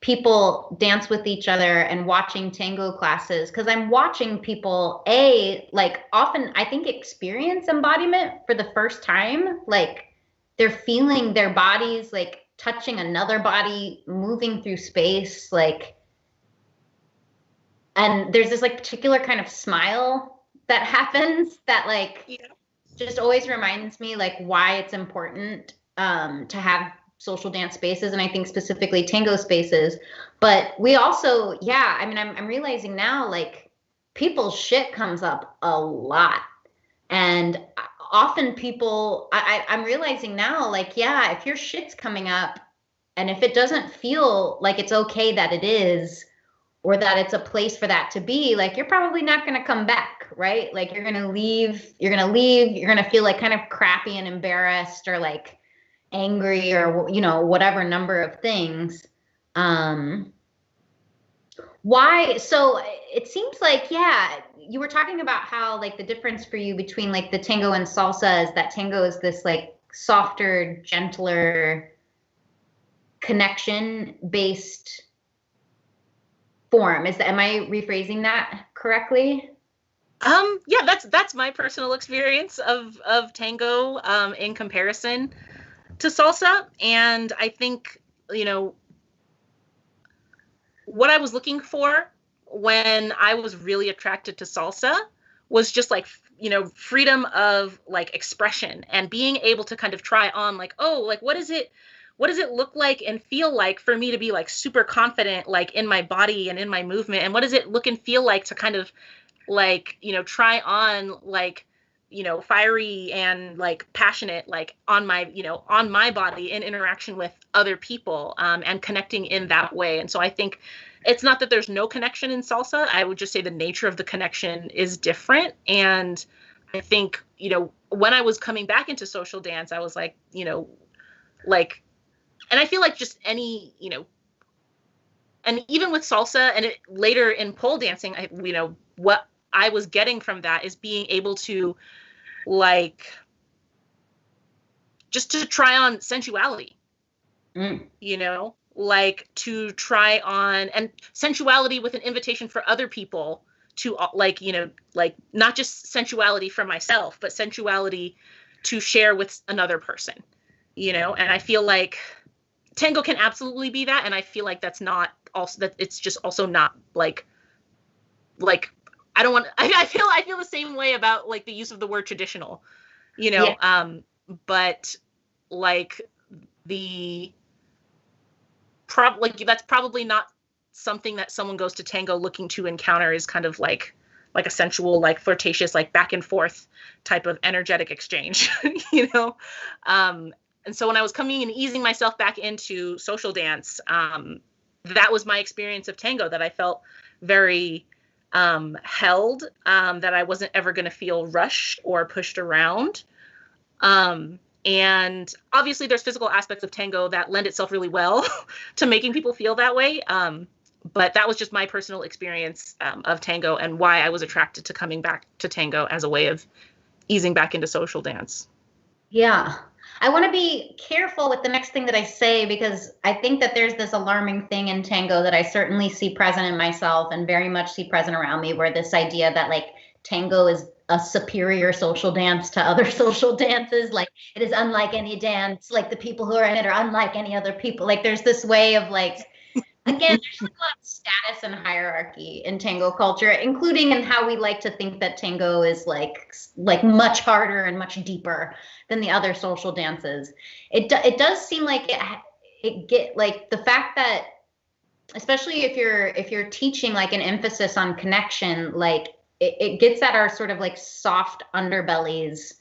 people dance with each other and watching tango classes, because I'm watching people, like, often I think experience embodiment for the first time. Like, they're feeling their bodies, like, touching another body, moving through space, like, and there's this, like, particular kind of smile that happens that, like, Yeah. just always reminds me, like, why it's important to have social dance spaces, and I think specifically tango spaces. But we also, yeah, I mean, I'm realizing now, like, people's shit comes up a lot, and often people, I'm realizing now, like, yeah, if your shit's coming up, and if it doesn't feel like it's okay that it is, or that it's a place for that to be, like, you're probably not going to come back, right? Like, you're going to leave, you're going to feel, like, kind of crappy and embarrassed, or, like, angry, or, whatever number of things. Why? So it seems like, yeah, you were talking about how, like, the difference for you between, like, the tango and salsa is that tango is this, like, softer, gentler, connection based form. Am I rephrasing that correctly? Yeah, that's my personal experience of tango in comparison to salsa. And I think, what I was looking for when I was really attracted to salsa was just, like, freedom of, like, expression, and being able to kind of try on, like, oh, like, what does it look like and feel like for me to be, like, super confident, like, in my body and in my movement, and what does it look and feel like to kind of, like, try on, like, fiery and like passionate, like on my body in interaction with other people, and connecting in that way. And so I think it's not that there's no connection in salsa. I would just say the nature of the connection is different. And I think, when I was coming back into social dance, I was like, like, and I feel like just any, and even with salsa and later in pole dancing, what I was getting from that is being able to, like, just to try on sensuality, like to try on, and sensuality with an invitation for other people to, like, like not just sensuality for myself, but sensuality to share with another person, and I feel like tango can absolutely be that. And I feel like that's not also, that it's just also not like I don't want, I feel the same way about like the use of the word traditional, but like that's probably not something that someone goes to tango looking to encounter, is kind of like a sensual, like flirtatious, like back and forth type of energetic exchange, and so when I was coming and easing myself back into social dance, that was my experience of tango, that I felt very held, that I wasn't ever going to feel rushed or pushed around. And obviously there's physical aspects of tango that lend itself really well to making people feel that way. But that was just my personal experience of tango, and why I was attracted to coming back to tango as a way of easing back into social dance. Yeah. I want to be careful with the next thing that I say, because I think that there's this alarming thing in tango that I certainly see present in myself and very much see present around me, where this idea that like tango is a superior social dance to other social dances. Like it is unlike any dance. Like the people who are in it are unlike any other people. Like there's this way of like, again, there's like a lot of status and hierarchy in tango culture, including in how we like to think that tango is like much harder and much deeper than the other social dances. It does seem like it get like the fact that, especially if you're teaching like an emphasis on connection, like it gets at our sort of like soft underbellies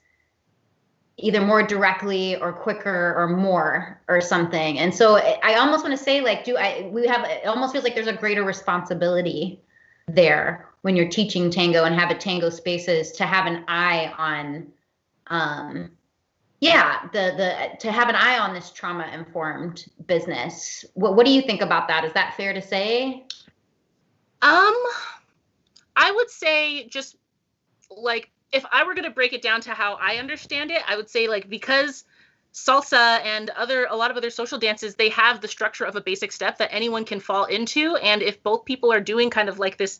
either more directly or quicker or more or something. And so I almost want to say, like, it almost feels like there's a greater responsibility there when you're teaching tango and have a tango spaces, to have an eye on, to have an eye on this trauma informed business. What do you think about that? Is that fair to say? I would say, just like, if I were going to break it down to how I understand it, I would say, like, because salsa and a lot of other social dances, they have the structure of a basic step that anyone can fall into. And if both people are doing kind of like this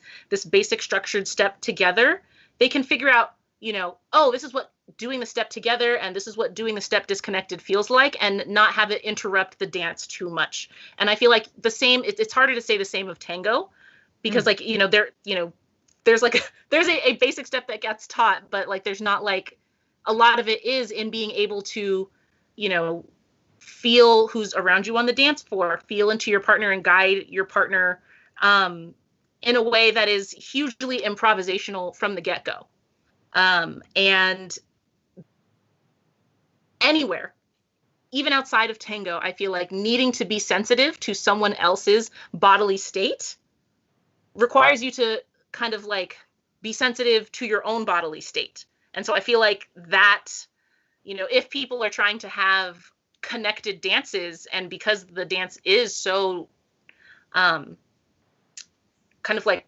basic structured step together, they can figure out, oh, this is what doing the step together and this is what doing the step disconnected feels like, and not have it interrupt the dance too much. And I feel like the same, it's harder to say the same of tango, because like, there's a basic step that gets taught, but like there's not, like, a lot of it is in being able to, feel who's around you on the dance floor, feel into your partner and guide your partner in a way that is hugely improvisational from the get-go. And anywhere, even outside of tango, I feel like needing to be sensitive to someone else's bodily state requires you to kind of like be sensitive to your own bodily state. And so I feel like that, if people are trying to have connected dances, and because the dance is so kind of like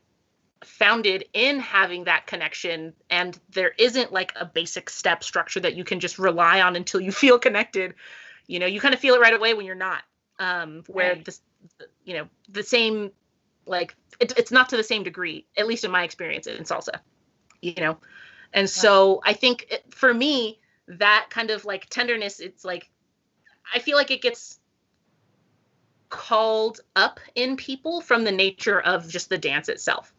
founded in having that connection, and there isn't like a basic step structure that you can just rely on until you feel connected, you kind of feel it right away when you're not, where Right. this, the same, like it's not to the same degree, at least in my experience in salsa, and so I think for me, that kind of like tenderness, it's like, I feel like it gets called up in people from the nature of just the dance itself,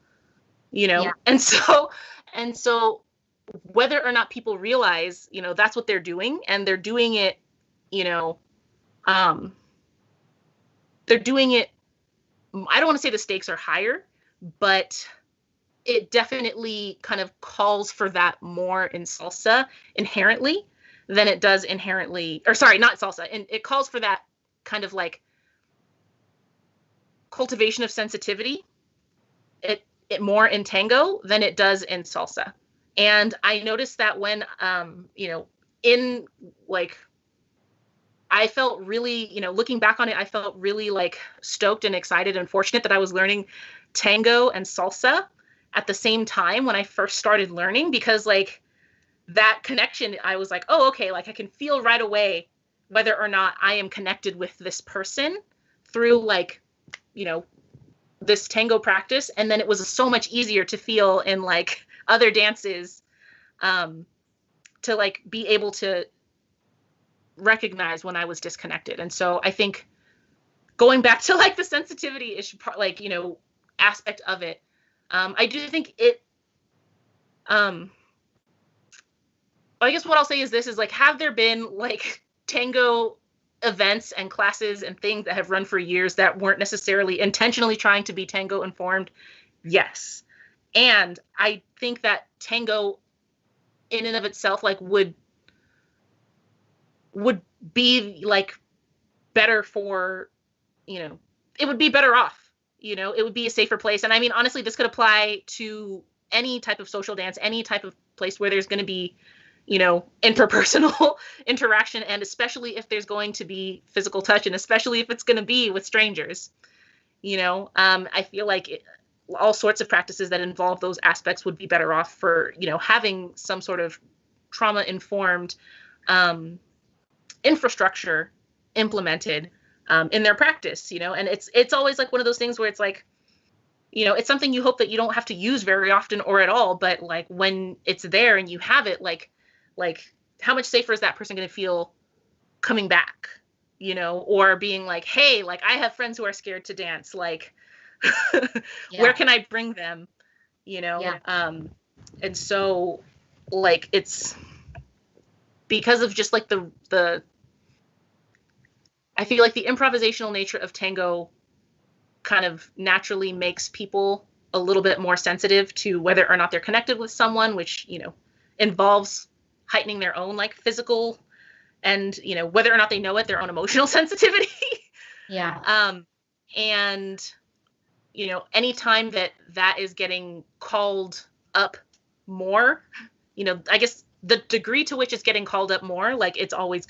Yeah. and so whether or not people realize, that's what they're doing, and they're doing it, um they're doing it, I don't want to say the stakes are higher, but it definitely kind of calls for that more in salsa inherently than it does inherently, or sorry, not salsa. And it calls for that kind of like cultivation of sensitivity it more in tango than it does in salsa. And I noticed that when in like I felt really, looking back on it, I felt really like stoked and excited and fortunate that I was learning tango and salsa at the same time when I first started learning, because like that connection, I was like, oh, okay, like I can feel right away whether or not I am connected with this person through like, this tango practice. And then it was so much easier to feel in like other dances, to like be able to recognize when I was disconnected. And so I think going back to like the sensitivity issue part, like, aspect of it, I do think it, I guess what I'll say is this is like, have there been like tango events and classes and things that have run for years that weren't necessarily intentionally trying to be tango informed? Yes. And I think that tango in and of itself, like would be like better for, it would be better off, it would be a safer place. And I mean, honestly, this could apply to any type of social dance, any type of place where there's going to be, interpersonal interaction, and especially if there's going to be physical touch, and especially if it's going to be with strangers, I feel like all sorts of practices that involve those aspects would be better off for, having some sort of trauma-informed infrastructure implemented in their practice, and it's always like one of those things where it's like, it's something you hope that you don't have to use very often or at all, but like when it's there and you have it, like how much safer is that person going to feel coming back, or being like, hey, like I have friends who are scared to dance, like where can I bring them, and so like it's because of just like the I feel like the improvisational nature of tango kind of naturally makes people a little bit more sensitive to whether or not they're connected with someone, which, involves heightening their own like physical and, whether or not they know it, their own emotional sensitivity. Yeah. And, anytime that is getting called up more, I guess the degree to which it's getting called up more, like it's always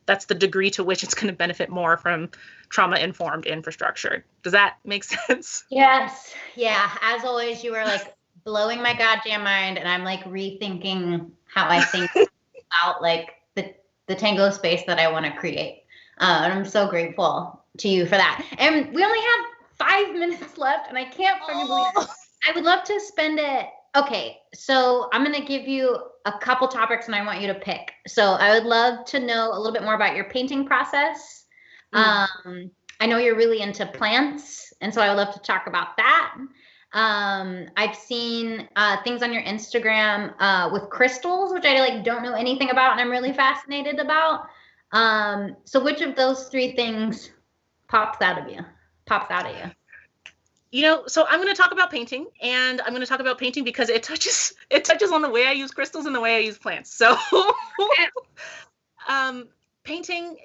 that's the degree to which it's going to benefit more from trauma-informed infrastructure. Does that make sense? Yes. Yeah. As always, you were like blowing my goddamn mind, and I'm like rethinking how I think about like the tango space that I want to create. And I'm so grateful to you for that. And we only have 5 minutes left, and I can't fucking believe it. I would love to spend it. Okay, so I'm going to give you a couple topics, and I want you to pick. So I would love to know a little bit more about your painting process. I know you're really into plants, and so I would love to talk about that. I've seen things on your Instagram with crystals, which I like don't know anything about, and I'm really fascinated about. So which of those 3 things pops out of you? So I'm going to talk about painting, and I'm going to talk about painting because it touches on the way I use crystals and the way I use plants. So painting,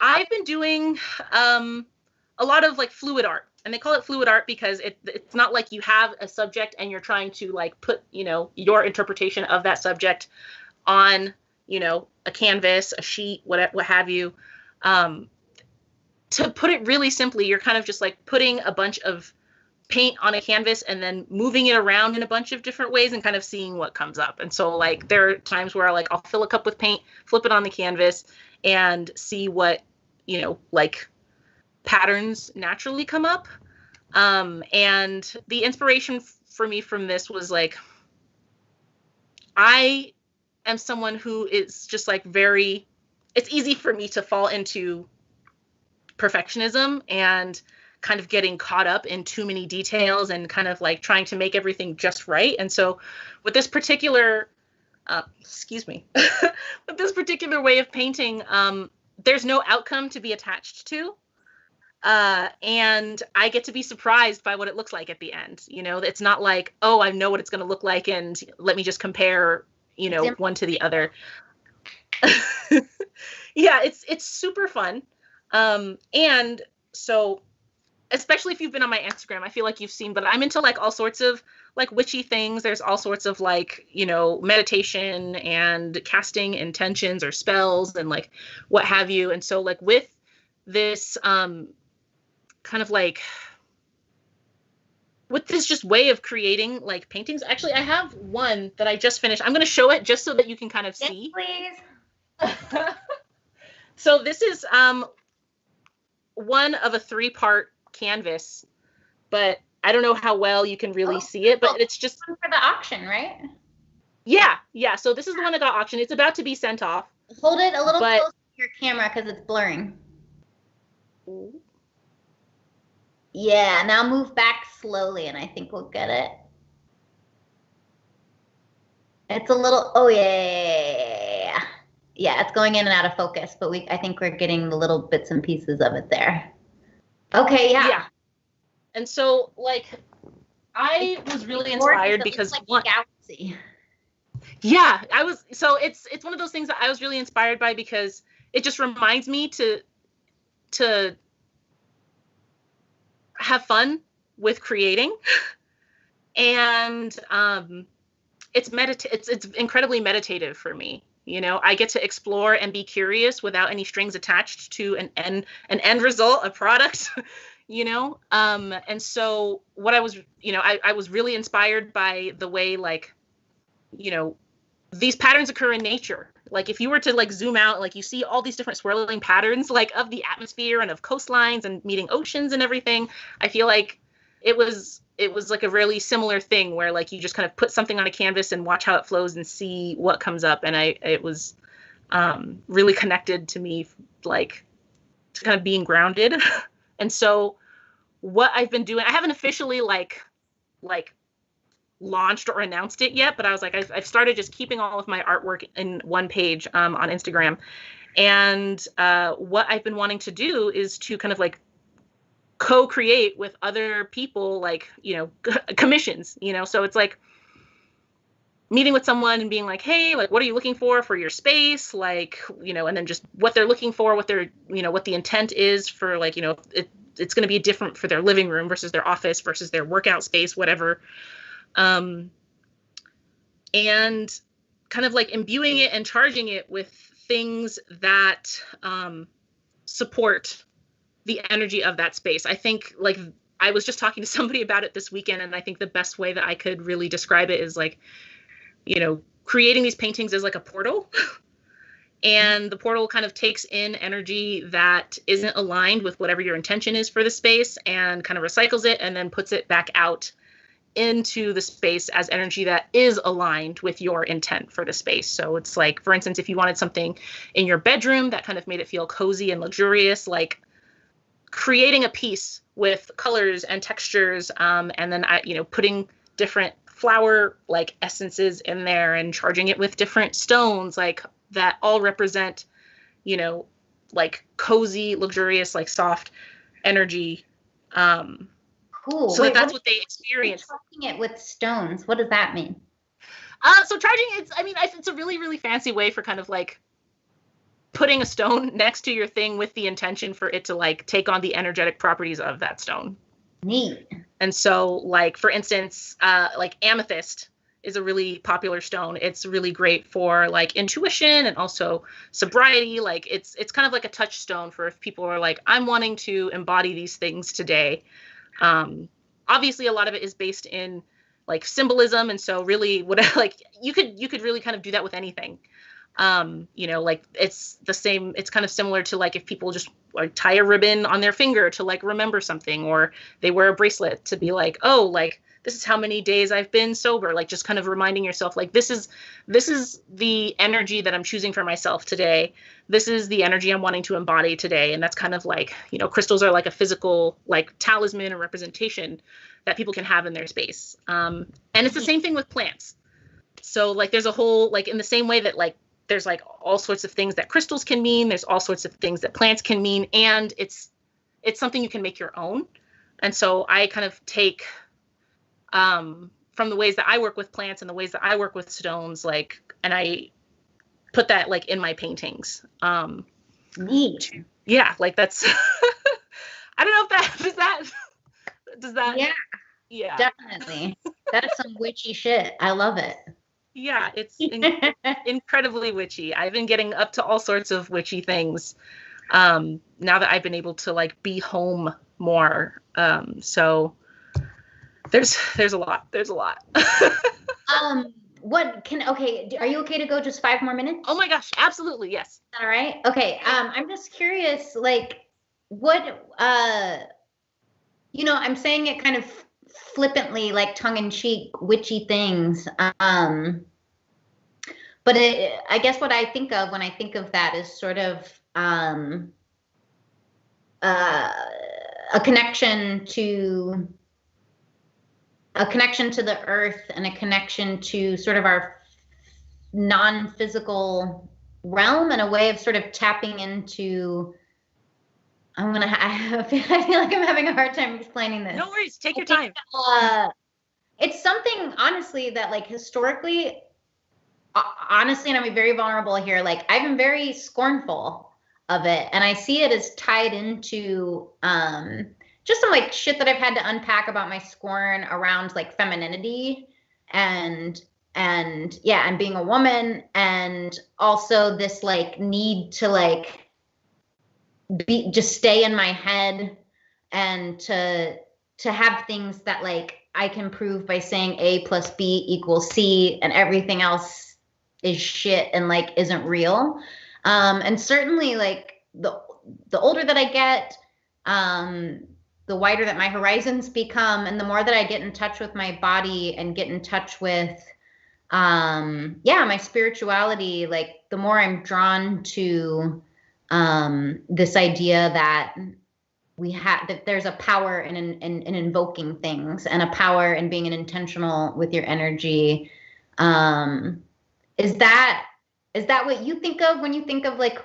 I've been doing a lot of like fluid art, and they call it fluid art because it's not like you have a subject and you're trying to like put, your interpretation of that subject on, a canvas, a sheet, what have you. To put it really simply, you're kind of just like putting a bunch of paint on a canvas and then moving it around in a bunch of different ways and kind of seeing what comes up. And so like there are times where I'll fill a cup with paint, flip it on the canvas, and see what, like patterns naturally come up. And the inspiration for me from this was like, I am someone who is just like it's easy for me to fall into perfectionism and kind of getting caught up in too many details and kind of like trying to make everything just right. And so with this particular, with this particular way of painting, there's no outcome to be attached to. And I get to be surprised by what it looks like at the end. You know, it's not like, oh, I know what it's going to look like, and let me just compare, you know, one to the other. Yeah, it's super fun. And so, especially if you've been on my Instagram, I feel like you've seen, but I'm into like all sorts of like witchy things. There's all sorts of like, you know, meditation and casting intentions or spells and like what have you. And so like with this kind of like with this just way of creating like paintings. Actually, I have one that I just finished. I'm going to show it just so that you can kind of see. Yes, please. So this is one of a 3-part canvas, but I don't know how well you can really see it, but it's just for the auction, right? Yeah. So this is the one that got auctioned. It's about to be sent off. Hold it a little closer to your camera because it's blurring. Yeah, now move back slowly and I think we'll get it. It's a little, oh yeah. Yeah, it's going in and out of focus, but I think we're getting the little bits and pieces of it there. Okay, yeah. And so like I was really inspired because like a galaxy. Yeah, so it's one of those things that I was really inspired by because it just reminds me to have fun with creating. And it's incredibly meditative for me. You know, I get to explore and be curious without any strings attached to an end result, a product. You know, and so what I was, you know, I was really inspired by the way, like, you know, these patterns occur in nature. Like if you were to like zoom out, like you see all these different swirling patterns, like of the atmosphere and of coastlines and meeting oceans and everything. I feel like it was like a really similar thing where like you just kind of put something on a canvas and watch how it flows and see what comes up. And it was really connected to me, like to kind of being grounded. And so what I've been doing, I haven't officially like launched or announced it yet, but I was like, I've started just keeping all of my artwork in one page on Instagram. And what I've been wanting to do is to kind of like co-create with other people, like, you know, commissions, you know, so it's like meeting with someone and being like, hey, like, what are you looking for your space? Like, you know, and then just what they're looking for, what they're, you know, what the intent is for, like, you know, it's going to be different for their living room versus their office versus their workout space, whatever. And kind of like imbuing it and charging it with things that support the energy of that space. I think, like, I was just talking to somebody about it this weekend, and I think the best way that I could really describe it is like, you know, creating these paintings is like a portal. And the portal kind of takes in energy that isn't aligned with whatever your intention is for the space and kind of recycles it and then puts it back out into the space as energy that is aligned with your intent for the space. So it's like, for instance, if you wanted something in your bedroom that kind of made it feel cozy and luxurious, like creating a piece with colors and textures, and then you know, putting different flower like essences in there and charging it with different stones, like that all represent, you know, like cozy, luxurious, like soft energy. Cool. So that's what they experience. Charging it with stones. What does that mean? So charging, it's a really, really fancy way for kind of like putting a stone next to your thing with the intention for it to like take on the energetic properties of that stone. Neat. And so, like, for instance, like amethyst is a really popular stone. It's really great for like intuition and also sobriety. Like it's kind of like a touchstone for if people are like, I'm wanting to embody these things today. Obviously a lot of it is based in like symbolism. And so really like you could really kind of do that with anything. You know, like it's kind of similar to like if people just like tie a ribbon on their finger to like remember something, or they wear a bracelet to be like, oh, like this is how many days I've been sober. Like just kind of reminding yourself, like, this is the energy that I'm choosing for myself today. This is the energy I'm wanting to embody today. And that's kind of like, you know, crystals are like a physical, like talisman or representation that people can have in their space. And it's the same thing with plants. So like, there's a whole, like in the same way that like, there's like all sorts of things that crystals can mean. There's all sorts of things that plants can mean. And it's it's something you can make your own. And so I kind of take from the ways that I work with plants and the ways that I work with stones, like, and I put that like in my paintings. Neat. Yeah, like that's I don't know if that does that Yeah, yeah. definitely. That is some witchy shit. I love it. Yeah, it's incredibly witchy. I've been getting up to all sorts of witchy things now that I've been able to like be home more. So there's a lot. There's a lot. Are you okay to go just 5 more minutes? Oh my gosh, absolutely, yes. Is that all right? Okay. I'm just curious, like, what I'm saying it kind of flippantly, like tongue in cheek, witchy things. But I guess what I think of when I think of that is sort of a connection to the earth and a connection to sort of our non-physical realm, and a way of sort of tapping into. I feel like I'm having a hard time explaining this. No worries, take your time. It's something, honestly, that like historically, honestly, and I'm very vulnerable here, like I've been very scornful of it, and I see it as tied into just some like shit that I've had to unpack about my scorn around like femininity and yeah, and being a woman, and also this like need to like just stay in my head, and to have things that like I can prove by saying A plus B equals C, and everything else is shit and like isn't real. And certainly like the older that I get, the wider that my horizons become, and the more that I get in touch with my body and get in touch with my spirituality, like the more I'm drawn to this idea that that there's a power in invoking things, and a power in being intentional with your energy. Is that what you think of when you think of like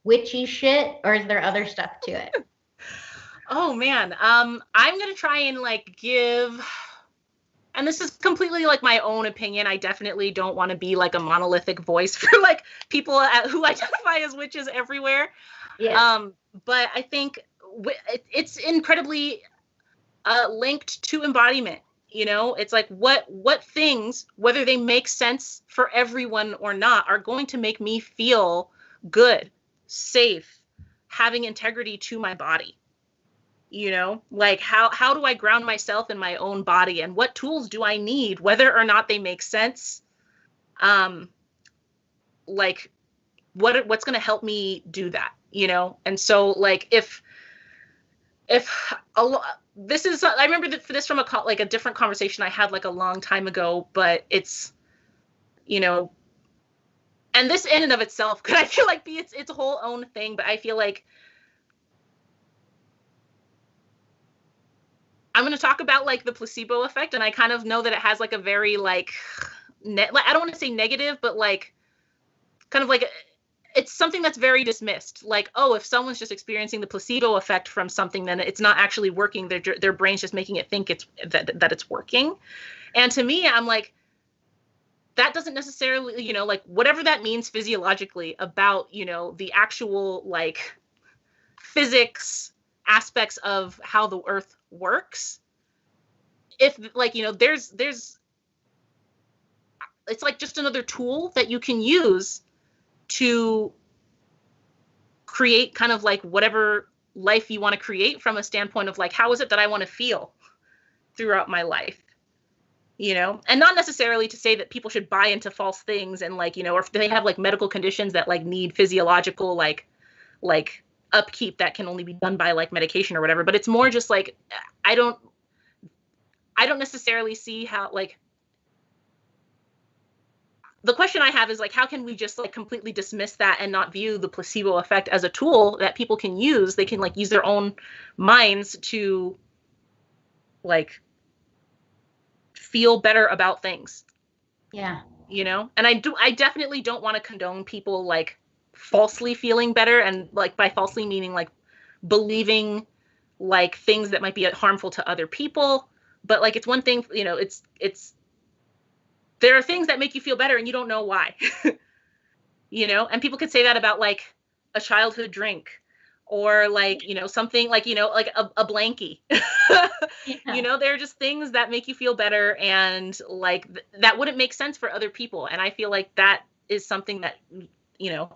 witchy shit, or is there other stuff to it? Oh man, I'm gonna try and like give, and this is completely like my own opinion. I definitely don't want to be like a monolithic voice for like people who identify as witches everywhere. Yeah. But I think it's incredibly linked to embodiment. You know, it's like what things, whether they make sense for everyone or not, are going to make me feel good, safe, having integrity to my body. You know, like how do I ground myself in my own body, and what tools do I need, whether or not they make sense? Like what's going to help me do that, you know? And so like if this is, I remember this from a different conversation I had like a long time ago, but it's, you know, and this in and of itself could, I feel like, be its whole own thing, but I feel like I'm going to talk about like the placebo effect, and I kind of know that it has like a very like I don't want to say negative, but like kind of like it's something that's very dismissed. Like, oh, if someone's just experiencing the placebo effect from something, then it's not actually working. Their brain's just making it think that it's working. And to me, I'm like, that doesn't necessarily, you know, like whatever that means physiologically about, you know, the actual like physics aspects of how the earth works. If like, you know, there's it's like just another tool that you can use to create kind of like whatever life you want to create, from a standpoint of like, how is it that I want to feel throughout my life, you know? And not necessarily to say that people should buy into false things, and like, you know, or if they have like medical conditions that like need physiological like upkeep that can only be done by like medication or whatever. But it's more just like, I don't necessarily see how, like, the question I have is like, how can we just like completely dismiss that and not view the placebo effect as a tool that people can use? They can like use their own minds to like feel better about things. Yeah. You know? And I definitely don't want to condone people like falsely feeling better, and like by falsely meaning like believing like things that might be harmful to other people. But like, it's one thing, there are things that make you feel better and you don't know why. And people could say that about like a childhood drink, or like, something like, like a blankie. Yeah. They're just things that make you feel better, and like that wouldn't make sense for other people. And I feel like that is something that, you know,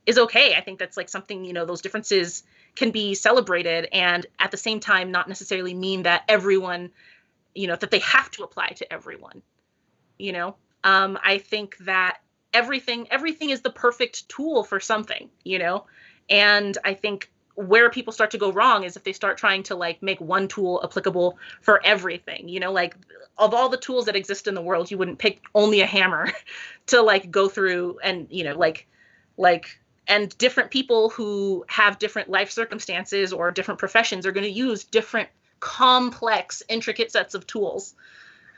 is okay. I think that's like something, those differences can be celebrated, and at the same time not necessarily mean that everyone, that they have to apply to everyone. I think that everything is the perfect tool for something. And I think where people start to go wrong is if they start trying to like make one tool applicable for everything. Like, of all the tools that exist in the world, you wouldn't pick only a hammer to like go through, and and different people who have different life circumstances or different professions are going to use different complex, intricate sets of tools.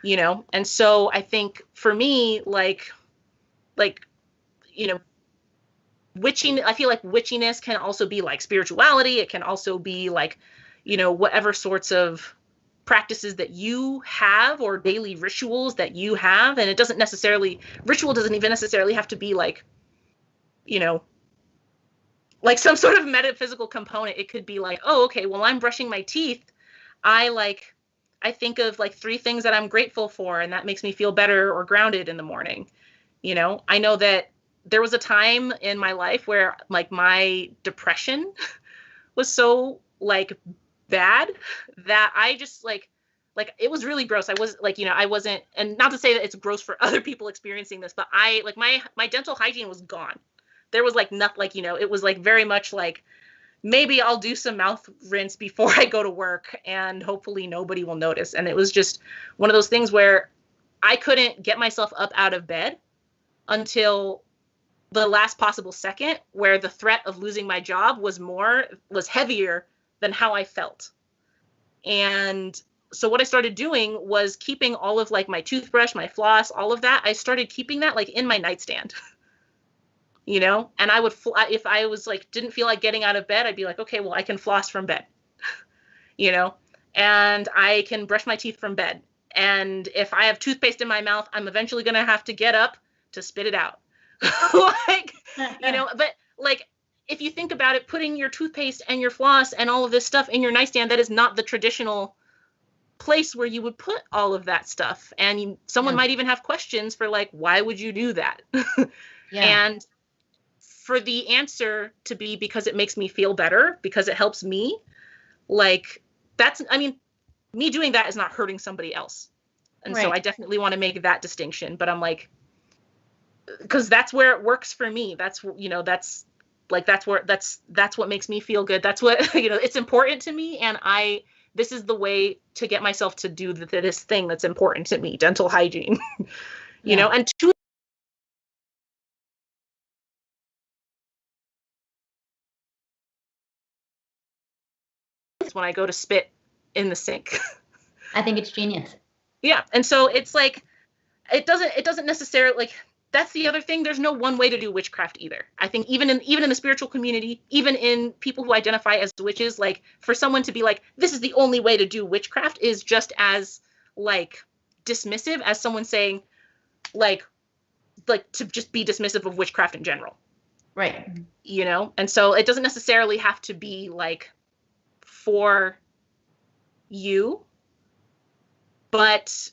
And so I think for me, like you know I feel like witchiness can also be like spirituality. It can also be like, whatever sorts of practices that you have, or daily rituals that you have. And ritual doesn't even necessarily have to be like, like some sort of metaphysical component. It could be like, oh, okay, well, I'm brushing my teeth. I think of like 3 things that I'm grateful for, and that makes me feel better or grounded in the morning. I know that there was a time in my life where like my depression was so like bad that I just like it was really gross. I was like, I wasn't, and not to say that it's gross for other people experiencing this, but I like my dental hygiene was gone. There was like nothing, like, it was like very much like, maybe I'll do some mouth rinse before I go to work and hopefully nobody will notice. And it was just one of those things where I couldn't get myself up out of bed until the last possible second, where the threat of losing my job was heavier than how I felt. And so what I started doing was keeping all of like my toothbrush, my floss, all of that. I started keeping that like in my nightstand. And I would, if I was like, didn't feel like getting out of bed, I'd be like, okay, well, I can floss from bed, and I can brush my teeth from bed. And if I have toothpaste in my mouth, I'm eventually going to have to get up to spit it out. Like, but like, if you think about it, putting your toothpaste and your floss and all of this stuff in your nightstand, that is not the traditional place where you would put all of that stuff. And someone might even have questions for like, why would you do that? Yeah. And for the answer to be because it makes me feel better, because it helps me, like, me doing that is not hurting somebody else. And so I definitely want to make that distinction. But I'm like, because that's where it works for me. That's what makes me feel good. That's what, it's important to me. And this is the way to get myself to do this thing that's important to me, dental hygiene, and when I go to spit in the sink. I think it's genius. Yeah. And so it's like, it doesn't necessarily, like, that's the other thing. There's no one way to do witchcraft either. I think even in the spiritual community, even in people who identify as witches, like, for someone to be like, this is the only way to do witchcraft, is just as like dismissive as someone saying like to just be dismissive of witchcraft in general. Right. And so it doesn't necessarily have to be like for you, but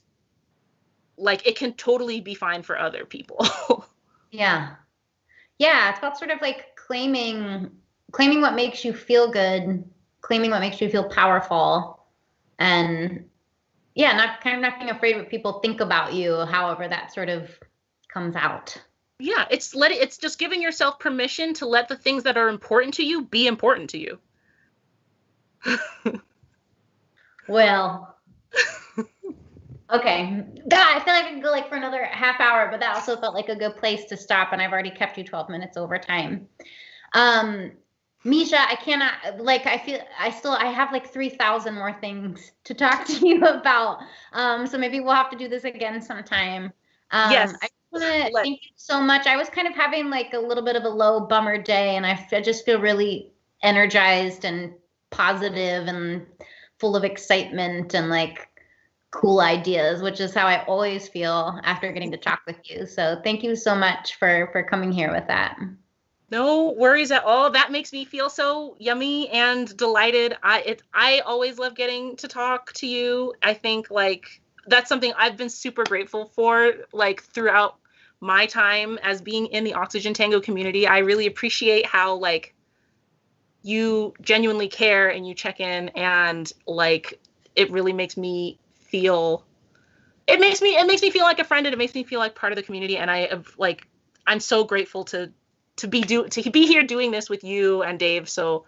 like it can totally be fine for other people. Yeah. It's about sort of like claiming what makes you feel good, claiming what makes you feel powerful, and not being afraid of what people think about you, however that sort of comes out. Yeah, it's just giving yourself permission to let the things that are important to you be important to you. Well, okay. God, I feel like I could go like for another half hour, but that also felt like a good place to stop, and I've already kept you 12 minutes over time. Misha, I cannot, like, I have like 3,000 more things to talk to you about. So maybe we'll have to do this again sometime. Yes. I want to thank you so much. I was kind of having like a little bit of a low bummer day, and I just feel really energized and positive and full of excitement and like cool ideas, which is how I always feel after getting to talk with you. So thank you so much for coming here with that. No worries at all. That makes me feel so yummy and delighted. I always love getting to talk to you. I think like that's something I've been super grateful for like throughout my time as being in the Oxygen Tango community. I really appreciate how like you genuinely care and you check in, and like it really makes me feel it makes me feel like a friend, and it makes me feel like part of the community. And I'm so grateful to be here doing this with you and Dave. So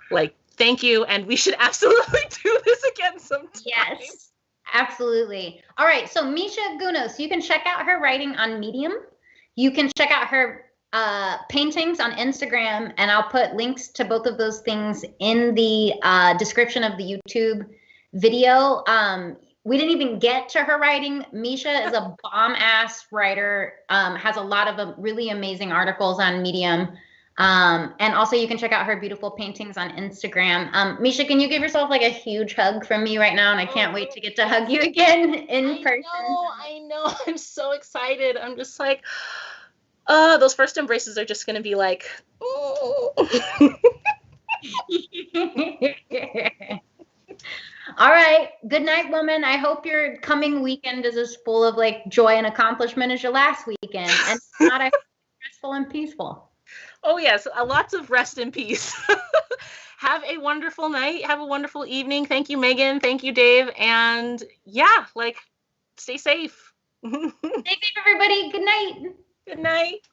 like thank you, and we should absolutely do this again sometime. Yes, absolutely. All right, so Misha Agunos, you can check out her writing on Medium. You can check out her paintings on Instagram, and I'll put links to both of those things in the description of the YouTube video. We didn't even get to her writing. Misha is a bomb-ass writer, has a lot of really amazing articles on Medium. And also you can check out her beautiful paintings on Instagram. Misha, can you give yourself like a huge hug from me right now? And I can't wait to get to hug you again in person. I know. I'm so excited. I'm just like, those first embraces are just going to be like, All right. Good night, woman. I hope your coming weekend is as full of like joy and accomplishment as your last weekend, and not as stressful and peaceful. Oh yes, lots of rest and peace. Have a wonderful night. Have a wonderful evening. Thank you, Megan. Thank you, Dave. And yeah, like, stay safe. Stay safe, everybody. Good night. Good night.